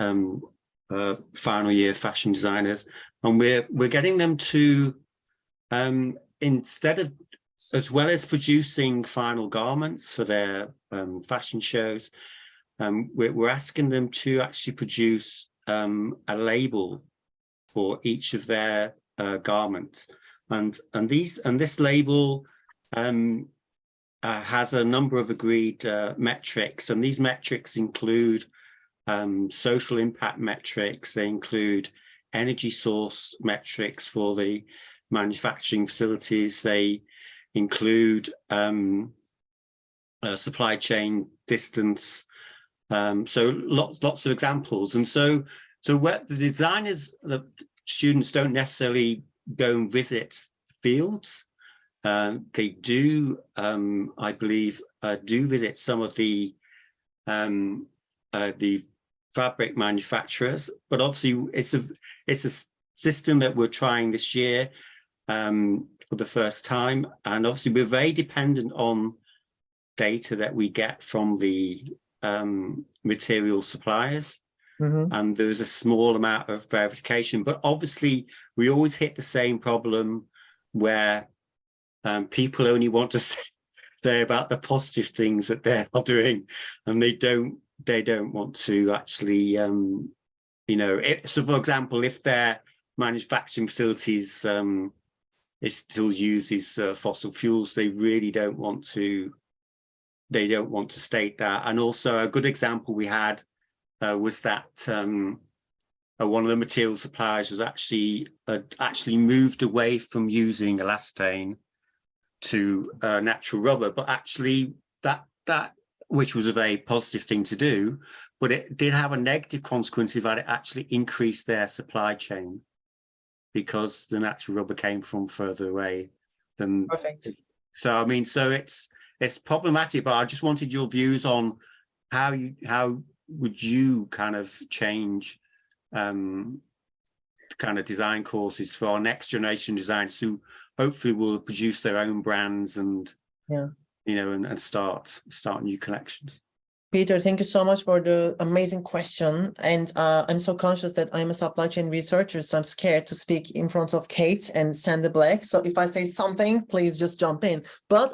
final year fashion designers, and we're getting them to instead of, as well as producing final garments for their fashion shows, we're asking them to actually produce a label for each of their garments, and this label has a number of agreed metrics, and these metrics include social impact metrics. They include energy source metrics for the manufacturing facilities. They include supply chain distance. So lots of examples. And so what the designers, the students don't necessarily go and visit fields. They do, I believe, do visit some of the fabric manufacturers, but obviously it's a system that we're trying this year for the first time, and obviously we're very dependent on data that we get from the material suppliers. Mm-hmm. And there's a small amount of verification, but obviously we always hit the same problem where people only want to say about the positive things that they're doing, and they don't want to actually, you know, so for example, if their manufacturing facilities it still uses fossil fuels, they really don't want to. They don't want to state that. And also a good example we had was that one of the material suppliers was actually moved away from using elastane to natural rubber, but actually that which was a very positive thing to do, but it did have a negative consequence in that it actually increased their supply chain because the natural rubber came from further away than. Perfect. So I mean, so it's problematic, but I just wanted your views on how would you kind of change kind of design courses for our next generation designers who hopefully will produce their own brands and and start new collections. Peter, thank you so much for the amazing question. And I'm so conscious that I'm a supply chain researcher, so I'm scared to speak in front of Kate and Sandy Black. So if I say something, please just jump in. But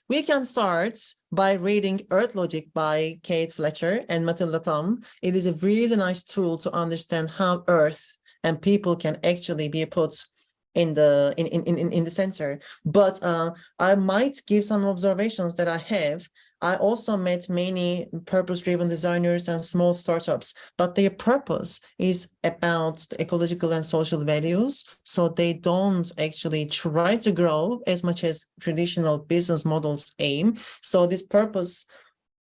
we can start by reading Earth Logic by Kate Fletcher and Matilda Thum. It is a really nice tool to understand how Earth and people can actually be put in the center. But I might give some observations that I have. I also met many purpose-driven designers and small startups, but their purpose is about the ecological and social values. So they don't actually try to grow as much as traditional business models aim. So this purpose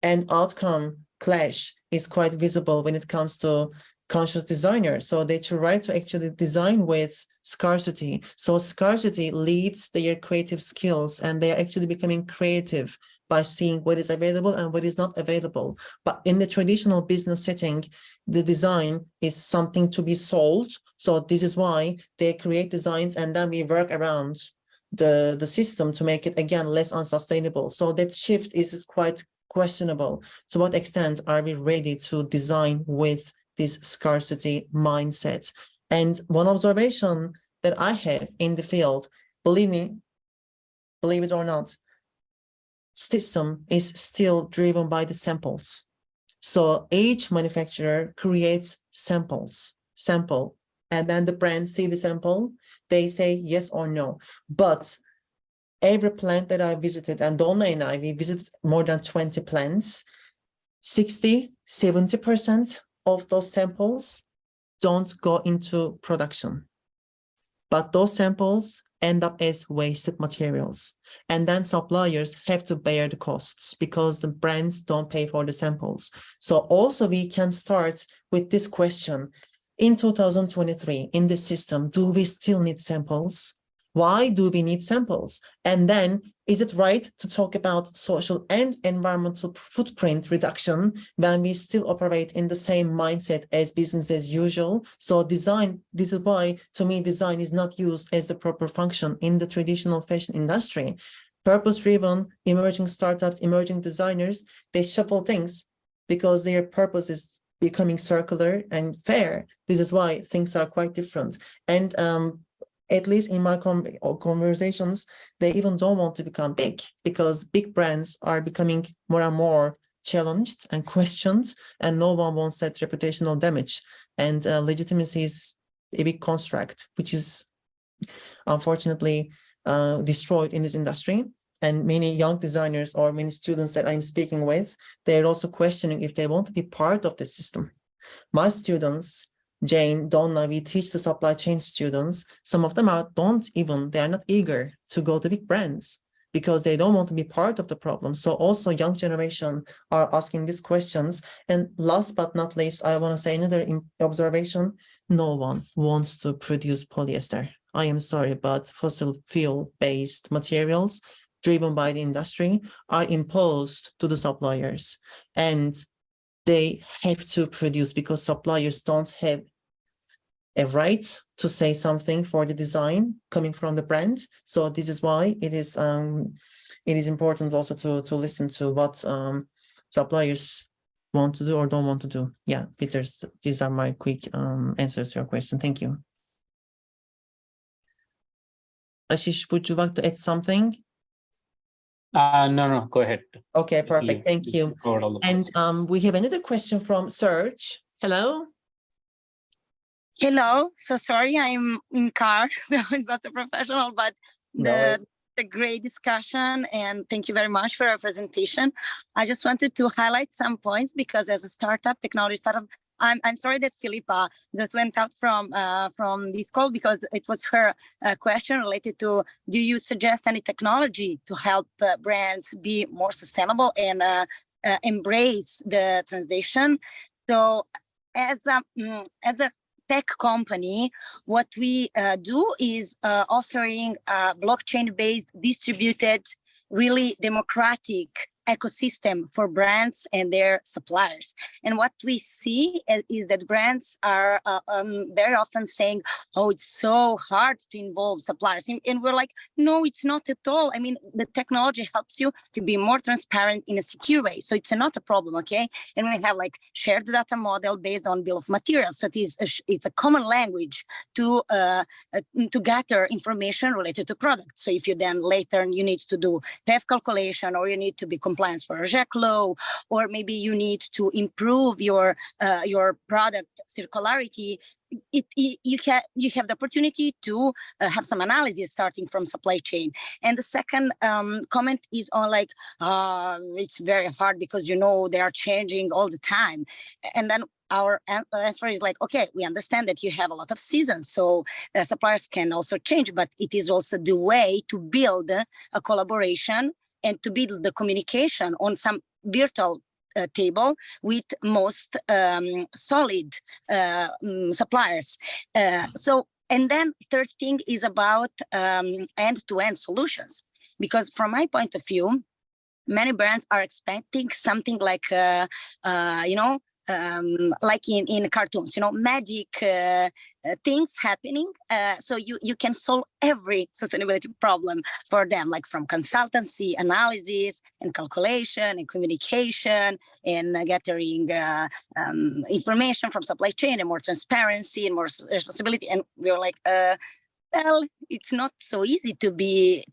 and outcome clash is quite visible when it comes to conscious designers. So they try to actually design with scarcity. So scarcity leads their creative skills, and they are actually becoming creative by seeing what is available and what is not available. But in the traditional business setting, the design is something to be sold. So this is why they create designs, and then we work around the system to make it, again, less unsustainable. So that shift is quite questionable. To what extent are we ready to design with this scarcity mindset? And one observation that I have in the field, believe it or not, system is still driven by the samples. So each manufacturer creates sample, and then the brand see the sample, they say yes or no. But every plant that I visited, and Donna and I, we visited more than 20 plants, 60-70% of those samples don't go into production. But those samples end up as wasted materials. And then suppliers have to bear the costs because the brands don't pay for the samples. So also we can start with this question. In 2023, in the system, do we still need samples? Why do we need samples? And then, is it right to talk about social and environmental footprint reduction when we still operate in the same mindset as business as usual? So design, this is why, to me, design is not used as the proper function in the traditional fashion industry. Purpose-driven, emerging startups, emerging designers, they shuffle things because their purpose is becoming circular and fair. This is why things are quite different. And at least in my conversations, they even don't want to become big because big brands are becoming more and more challenged and questioned, and no one wants that reputational damage. And legitimacy is a big construct, which is unfortunately destroyed in this industry. And many young designers or many students that I'm speaking with, they're also questioning if they want to be part of the system. My students, Jane, Donna, we teach the supply chain students. Some of them they are not eager to go to big brands because they don't want to be part of the problem. So also young generation are asking these questions. And last but not least, I want to say another observation. No one wants to produce polyester. I am sorry, but fossil fuel-based materials driven by the industry are imposed to the suppliers. And they have to produce because suppliers don't have a right to say something for the design coming from the brand. So this is why it is important also to listen to what suppliers want to do or don't want to do. Yeah, Peter, these are my quick answers to your question. Thank you. Ashish, would you like to add something? No, go ahead. Okay, perfect. Thank you. And we have another question from Serge. Hello. Hello. So sorry, I'm in car, so it's not a professional, but the great discussion, and thank you very much for our presentation. I just wanted to highlight some points because as a technology startup, I'm sorry that Philippa just went out from this call because it was her question related to, do you suggest any technology to help brands be more sustainable and embrace the transition? So as a tech company, what we do is offering blockchain-based, distributed, really democratic ecosystem for brands and their suppliers. And what we see is that brands are very often saying, oh, it's so hard to involve suppliers. And we're like, no, it's not at all. I mean, the technology helps you to be more transparent in a secure way. So it's not a problem, okay? And we have like shared data model based on bill of materials. So it's a common language to gather information related to products. So if you then later you need to do PEF calculation, or you need to be compliance for a FReSCH law, or maybe you need to improve your product circularity, you have the opportunity to have some analysis starting from supply chain. And the second comment is on like, it's very hard because, you know, they are changing all the time. And then our answer is like, okay, we understand that you have a lot of seasons, so suppliers can also change, but it is also the way to build a collaboration and to build the communication on some virtual table with most solid suppliers. And then third thing is about end-to-end solutions, because from my point of view, many brands are expecting something like, like in cartoons, you know, magic things happening. So you can solve every sustainability problem for them, like from consultancy, analysis, and calculation, and communication, and gathering information from supply chain, and more transparency and more responsibility. And we're like, well, it's not so easy to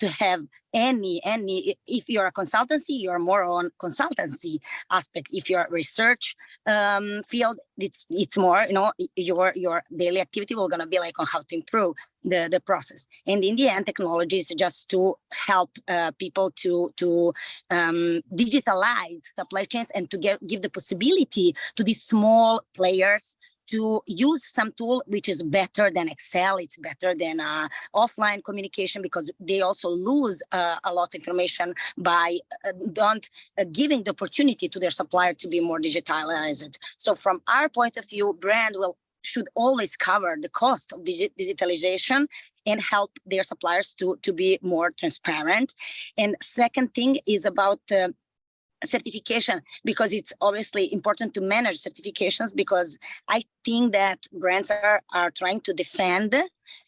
have any. If you're a consultancy, you're more on consultancy aspect. If you're a research field, it's more, you know, your daily activity will gonna be like on how to improve the process. And in the end, technology is just to help people to digitalize supply chains and to give the possibility to these small players to use some tool which is better than Excel, it's better than offline communication, because they also lose a lot of information by don't giving the opportunity to their supplier to be more digitalized. So from our point of view, brand should always cover the cost of digitalization and help their suppliers to be more transparent. And second thing is about certification, because it's obviously important to manage certifications, because I think that brands are trying to defend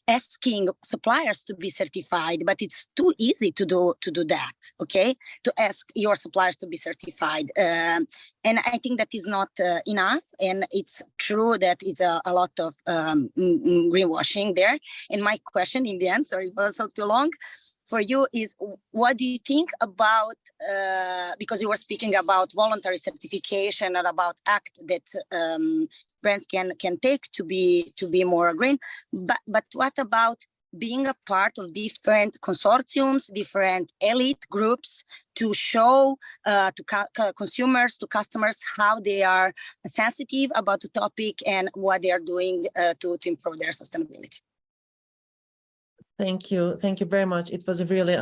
asking suppliers to be certified, but it's too easy to do that, okay? To ask your suppliers to be certified. And I think that is not enough. And it's true that it's a lot of greenwashing there. And my question in the end, sorry, it was so too long, for you is, what do you think about, because you were speaking about voluntary certification and about act that brands can take to be more green, but what about being a part of different consortiums, different elite groups, to show to consumers, to customers, how they are sensitive about the topic and what they are doing to improve their sustainability? Thank you very much. It was a really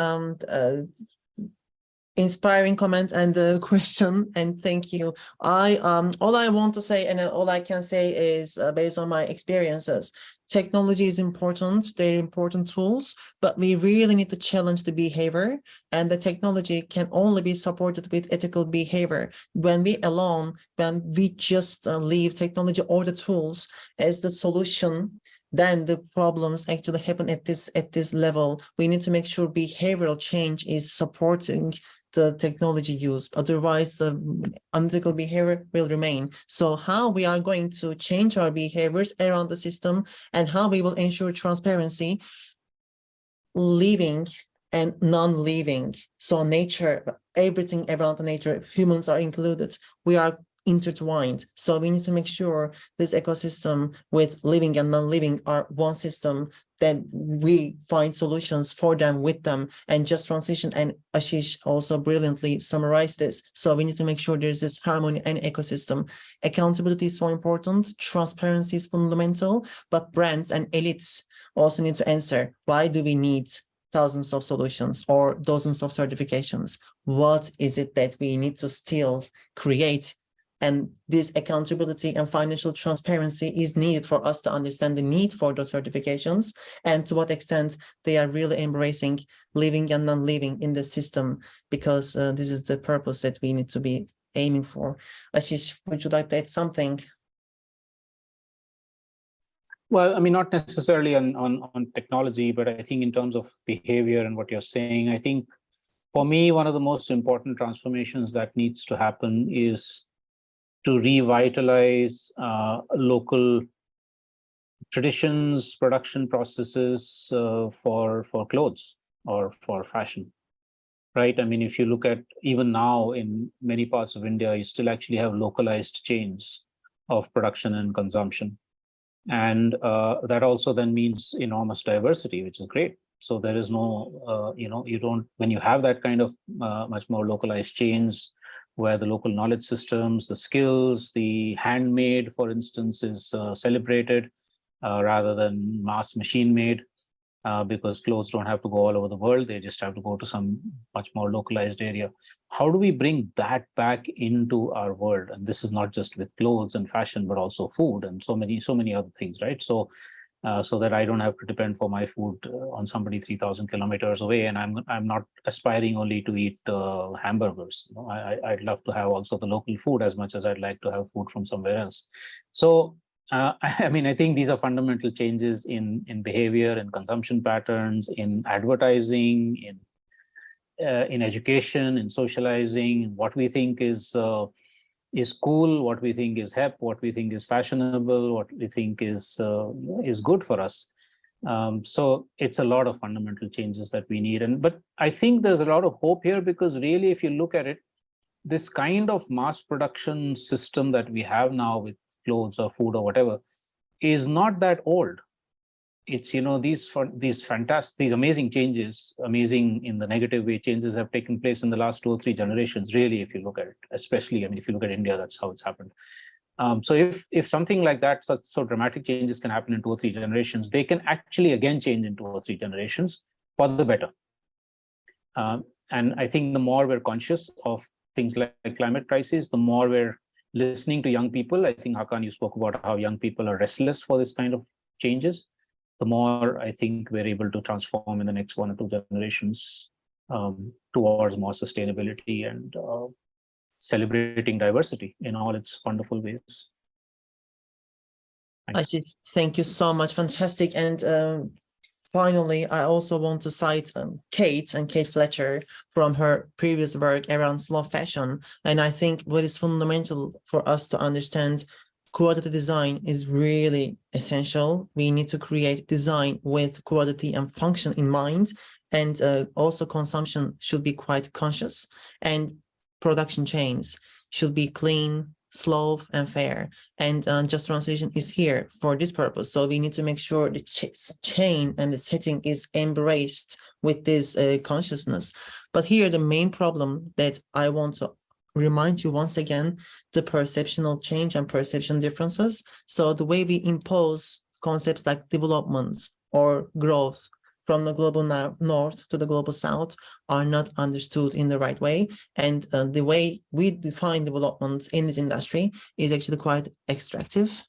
inspiring comment and question, and thank you. All I want to say, and all I can say is based on my experiences, technology is important, they're important tools, but we really need to challenge the behavior, and the technology can only be supported with ethical behavior. When we just leave technology or the tools as the solution, then the problems actually happen at this level. We need to make sure behavioral change is supporting the technology use, otherwise the unethical behavior will remain. So how we are going to change our behaviors around the system, and how we will ensure transparency, living and non-living, so nature, everything around the nature, humans are included. We are intertwined. So we need to make sure this ecosystem with living and non-living are one system, that we find solutions for them, with them, and just transition. And Ashish also brilliantly summarized this. So we need to make sure there's this harmony and ecosystem. Accountability is so important. Transparency is fundamental, but brands and elites also need to answer, why do we need thousands of solutions or dozens of certifications? What is it that we need to still create? And this accountability and financial transparency is needed for us to understand the need for those certifications, and to what extent they are really embracing living and non-living in the system, because this is the purpose that we need to be aiming for. Ashish, would you like to add something? Well, I mean, not necessarily on technology, but I think in terms of behavior and what you're saying, I think for me, one of the most important transformations that needs to happen is to revitalize local traditions, production processes for clothes or for fashion, right? I mean, if you look at even now in many parts of India, you still actually have localized chains of production and consumption. And that also then means enormous diversity, which is great. So there is no, you don't, when you have that kind of much more localized chains, where the local knowledge systems, the skills, the handmade, for instance, is celebrated rather than mass machine made, because clothes don't have to go all over the world. They just have to go to some much more localized area. How do we bring that back into our world? And this is not just with clothes and fashion, but also food and so many other things, right? So so that I don't have to depend for my food on somebody 3,000 kilometers away, and I'm not aspiring only to eat hamburgers. You know, I'd love to have also the local food as much as I'd like to have food from somewhere else. So I mean, I think these are fundamental changes in behavior, in consumption patterns, in advertising, in education, in socializing, what we think is cool, what we think is hip, what we think is fashionable, what we think is good for us. So it's a lot of fundamental changes that we need. But I think there's a lot of hope here, because really, if you look at it, this kind of mass production system that we have now with clothes or food or whatever is not that old. It's, these amazing changes, amazing in the negative way, changes have taken place in the last 2 or 3 generations, really, if you look at it, especially, I mean, if you look at India, that's how it's happened. So if something like that, so dramatic changes can happen in 2 or 3 generations, they can actually again change in 2 or 3 generations for the better. And I think the more we're conscious of things like climate crisis, the more we're listening to young people. I think, Hakan, you spoke about how young people are restless for this kind of changes. The more I think we're able to transform in the next 1 or 2 generations towards more sustainability and celebrating diversity in all its wonderful ways. Ashish, thank you so much. Fantastic. And finally, I also want to cite Kate Fletcher from her previous work around slow fashion. And I think what is fundamental for us to understand, quality design is really essential. We need to create design with quality and function in mind. And also consumption should be quite conscious. And production chains should be clean, slow, and fair. And Just Transition is here for this purpose. So we need to make sure the chain and the setting is embraced with this consciousness. But here, the main problem that I want to remind you once again, the perceptual change and perception differences. So the way we impose concepts like development or growth from the global north to the global south are not understood in the right way. And the way we define development in this industry is actually quite extractive.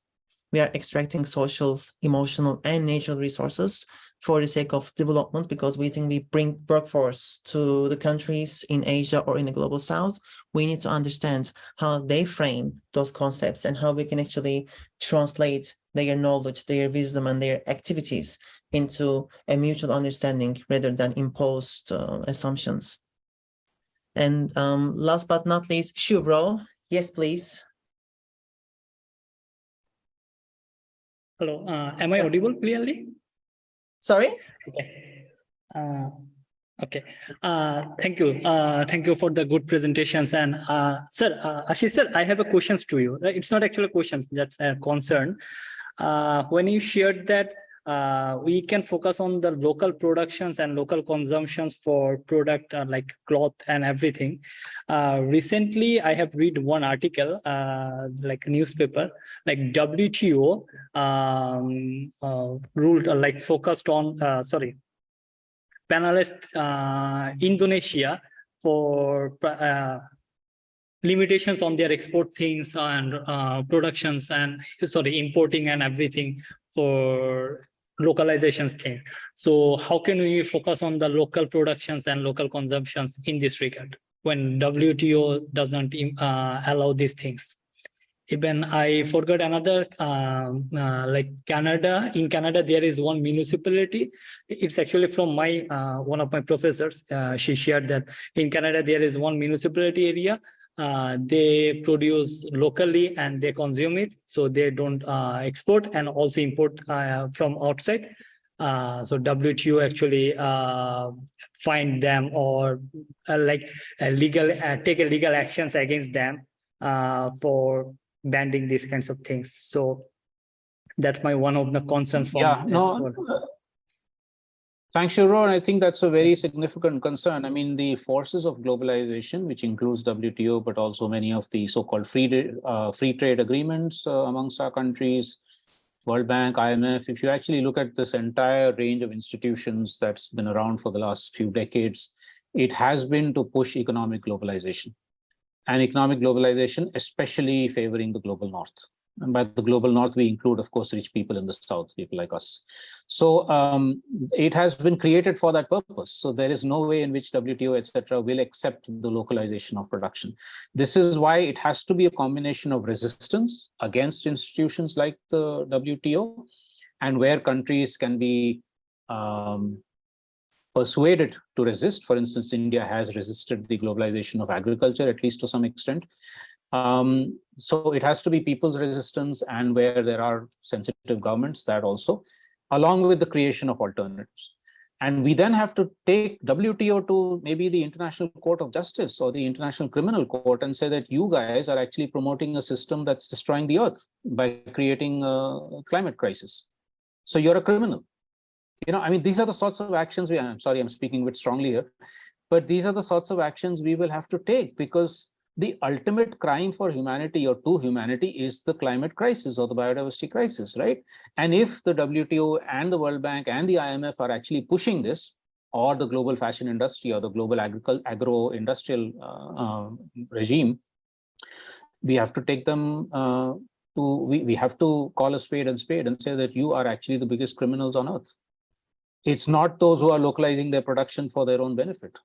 We are extracting social, emotional, and natural resources for the sake of development, because we think we bring workforce to the countries in Asia or in the global south. We need to understand how they frame those concepts and how we can actually translate their knowledge, their wisdom, and their activities into a mutual understanding rather than imposed assumptions. And last but not least, Shubro, yes, please. Hello, am I audible clearly? Sorry? Okay. Okay, thank you. Thank you for the good presentations. And sir, Ashish sir, I have a questions to you. It's not actually questions, that's a concern. When you shared that we can focus on the local productions and local consumptions for product like cloth and everything. Recently, I have read one article, like a newspaper, like WTO ruled like focused on, penalized Indonesia for limitations on their export things and productions and importing and everything for localizations thing. So how can we focus on the local productions and local consumptions in this regard when WTO doesn't allow these things? Even I forgot another, like Canada. In Canada, there is one municipality. It's actually from my one of my professors. She shared that in Canada, there is one municipality area. They produce locally and they consume it. So they don't export and also import from outside. So WTO actually find them or take legal actions against them for banning these kinds of things. So that's my one of the concerns. Thanks, Shiro. I think that's a very significant concern. I mean, the forces of globalization, which includes WTO, but also many of the so-called free trade agreements amongst our countries, World Bank, IMF. If you actually look at this entire range of institutions that's been around for the last few decades, it has been to push economic globalization. And economic globalization, especially favoring the global north. And by the global north, we include, of course, rich people in the south, people like us. So it has been created for that purpose. So there is no way in which WTO, etc., will accept the localization of production. This is why it has to be a combination of resistance against institutions like the WTO, and where countries can be persuaded to resist. For instance, India has resisted the globalization of agriculture, at least to some extent. So it has to be people's resistance, and where there are sensitive governments, that also, along with the creation of alternatives. And we then have to take WTO to maybe the International Court of Justice or the International Criminal Court and say that you guys are actually promoting a system that's destroying the earth by creating a climate crisis. So you're a criminal. I mean, these are the sorts of actions I'm sorry, I'm speaking a bit strongly here, but these are the sorts of actions we will have to take, because the ultimate crime for humanity or to humanity is the climate crisis or the biodiversity crisis, right? And if the WTO and the World Bank and the IMF are actually pushing this, or the global fashion industry or the global agro-industrial regime, we have to take them we have to call a spade and say that you are actually the biggest criminals on earth. It's not those who are localizing their production for their own benefit,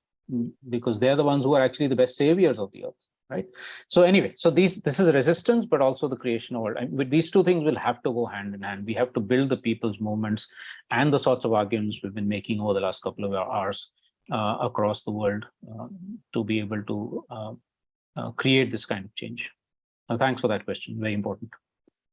because they're the ones who are actually the best saviors of the earth, right? So anyway, so this is resistance, but also the creation of, with these two things will have to go hand in hand. We have to build the people's movements and the sorts of arguments we've been making over the last couple of hours across the world to be able to create this kind of change. Thanks for that question. Very important.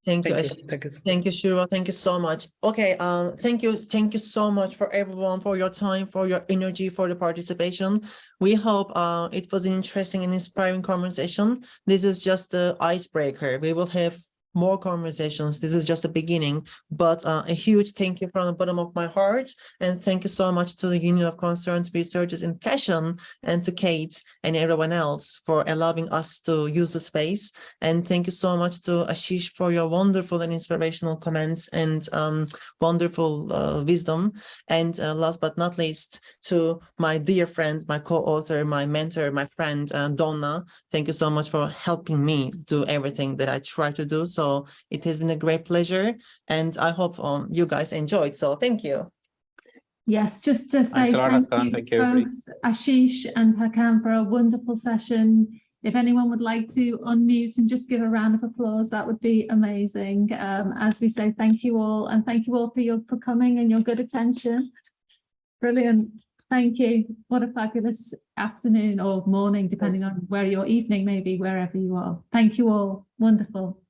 Thank you, Shiro. Thank you so much. Okay, thank you so much for everyone, for your time, for your energy, for the participation. We hope it was an interesting and inspiring conversation. This is just the icebreaker. We will have more conversations. This is just the beginning, but a huge thank you from the bottom of my heart. And thank you so much to the Union of Concerned Researchers in Fashion and to Kate and everyone else for allowing us to use the space. And thank you so much to Ashish for your wonderful and inspirational comments and wonderful wisdom. And last but not least, to my dear friend, my co-author, my mentor, my friend, Donna. Thank you so much for helping me do everything that I try to do. So it has been a great pleasure, and I hope you guys enjoyed. So thank you. Yes, just to say thank you both Ashish and Hakan for a wonderful session. If anyone would like to unmute and just give a round of applause, that would be amazing. As we say, thank you all, and thank you all for coming and your good attention. Brilliant. Thank you. What a fabulous afternoon or morning, depending on where your evening may be, wherever you are. Thank you all. Wonderful.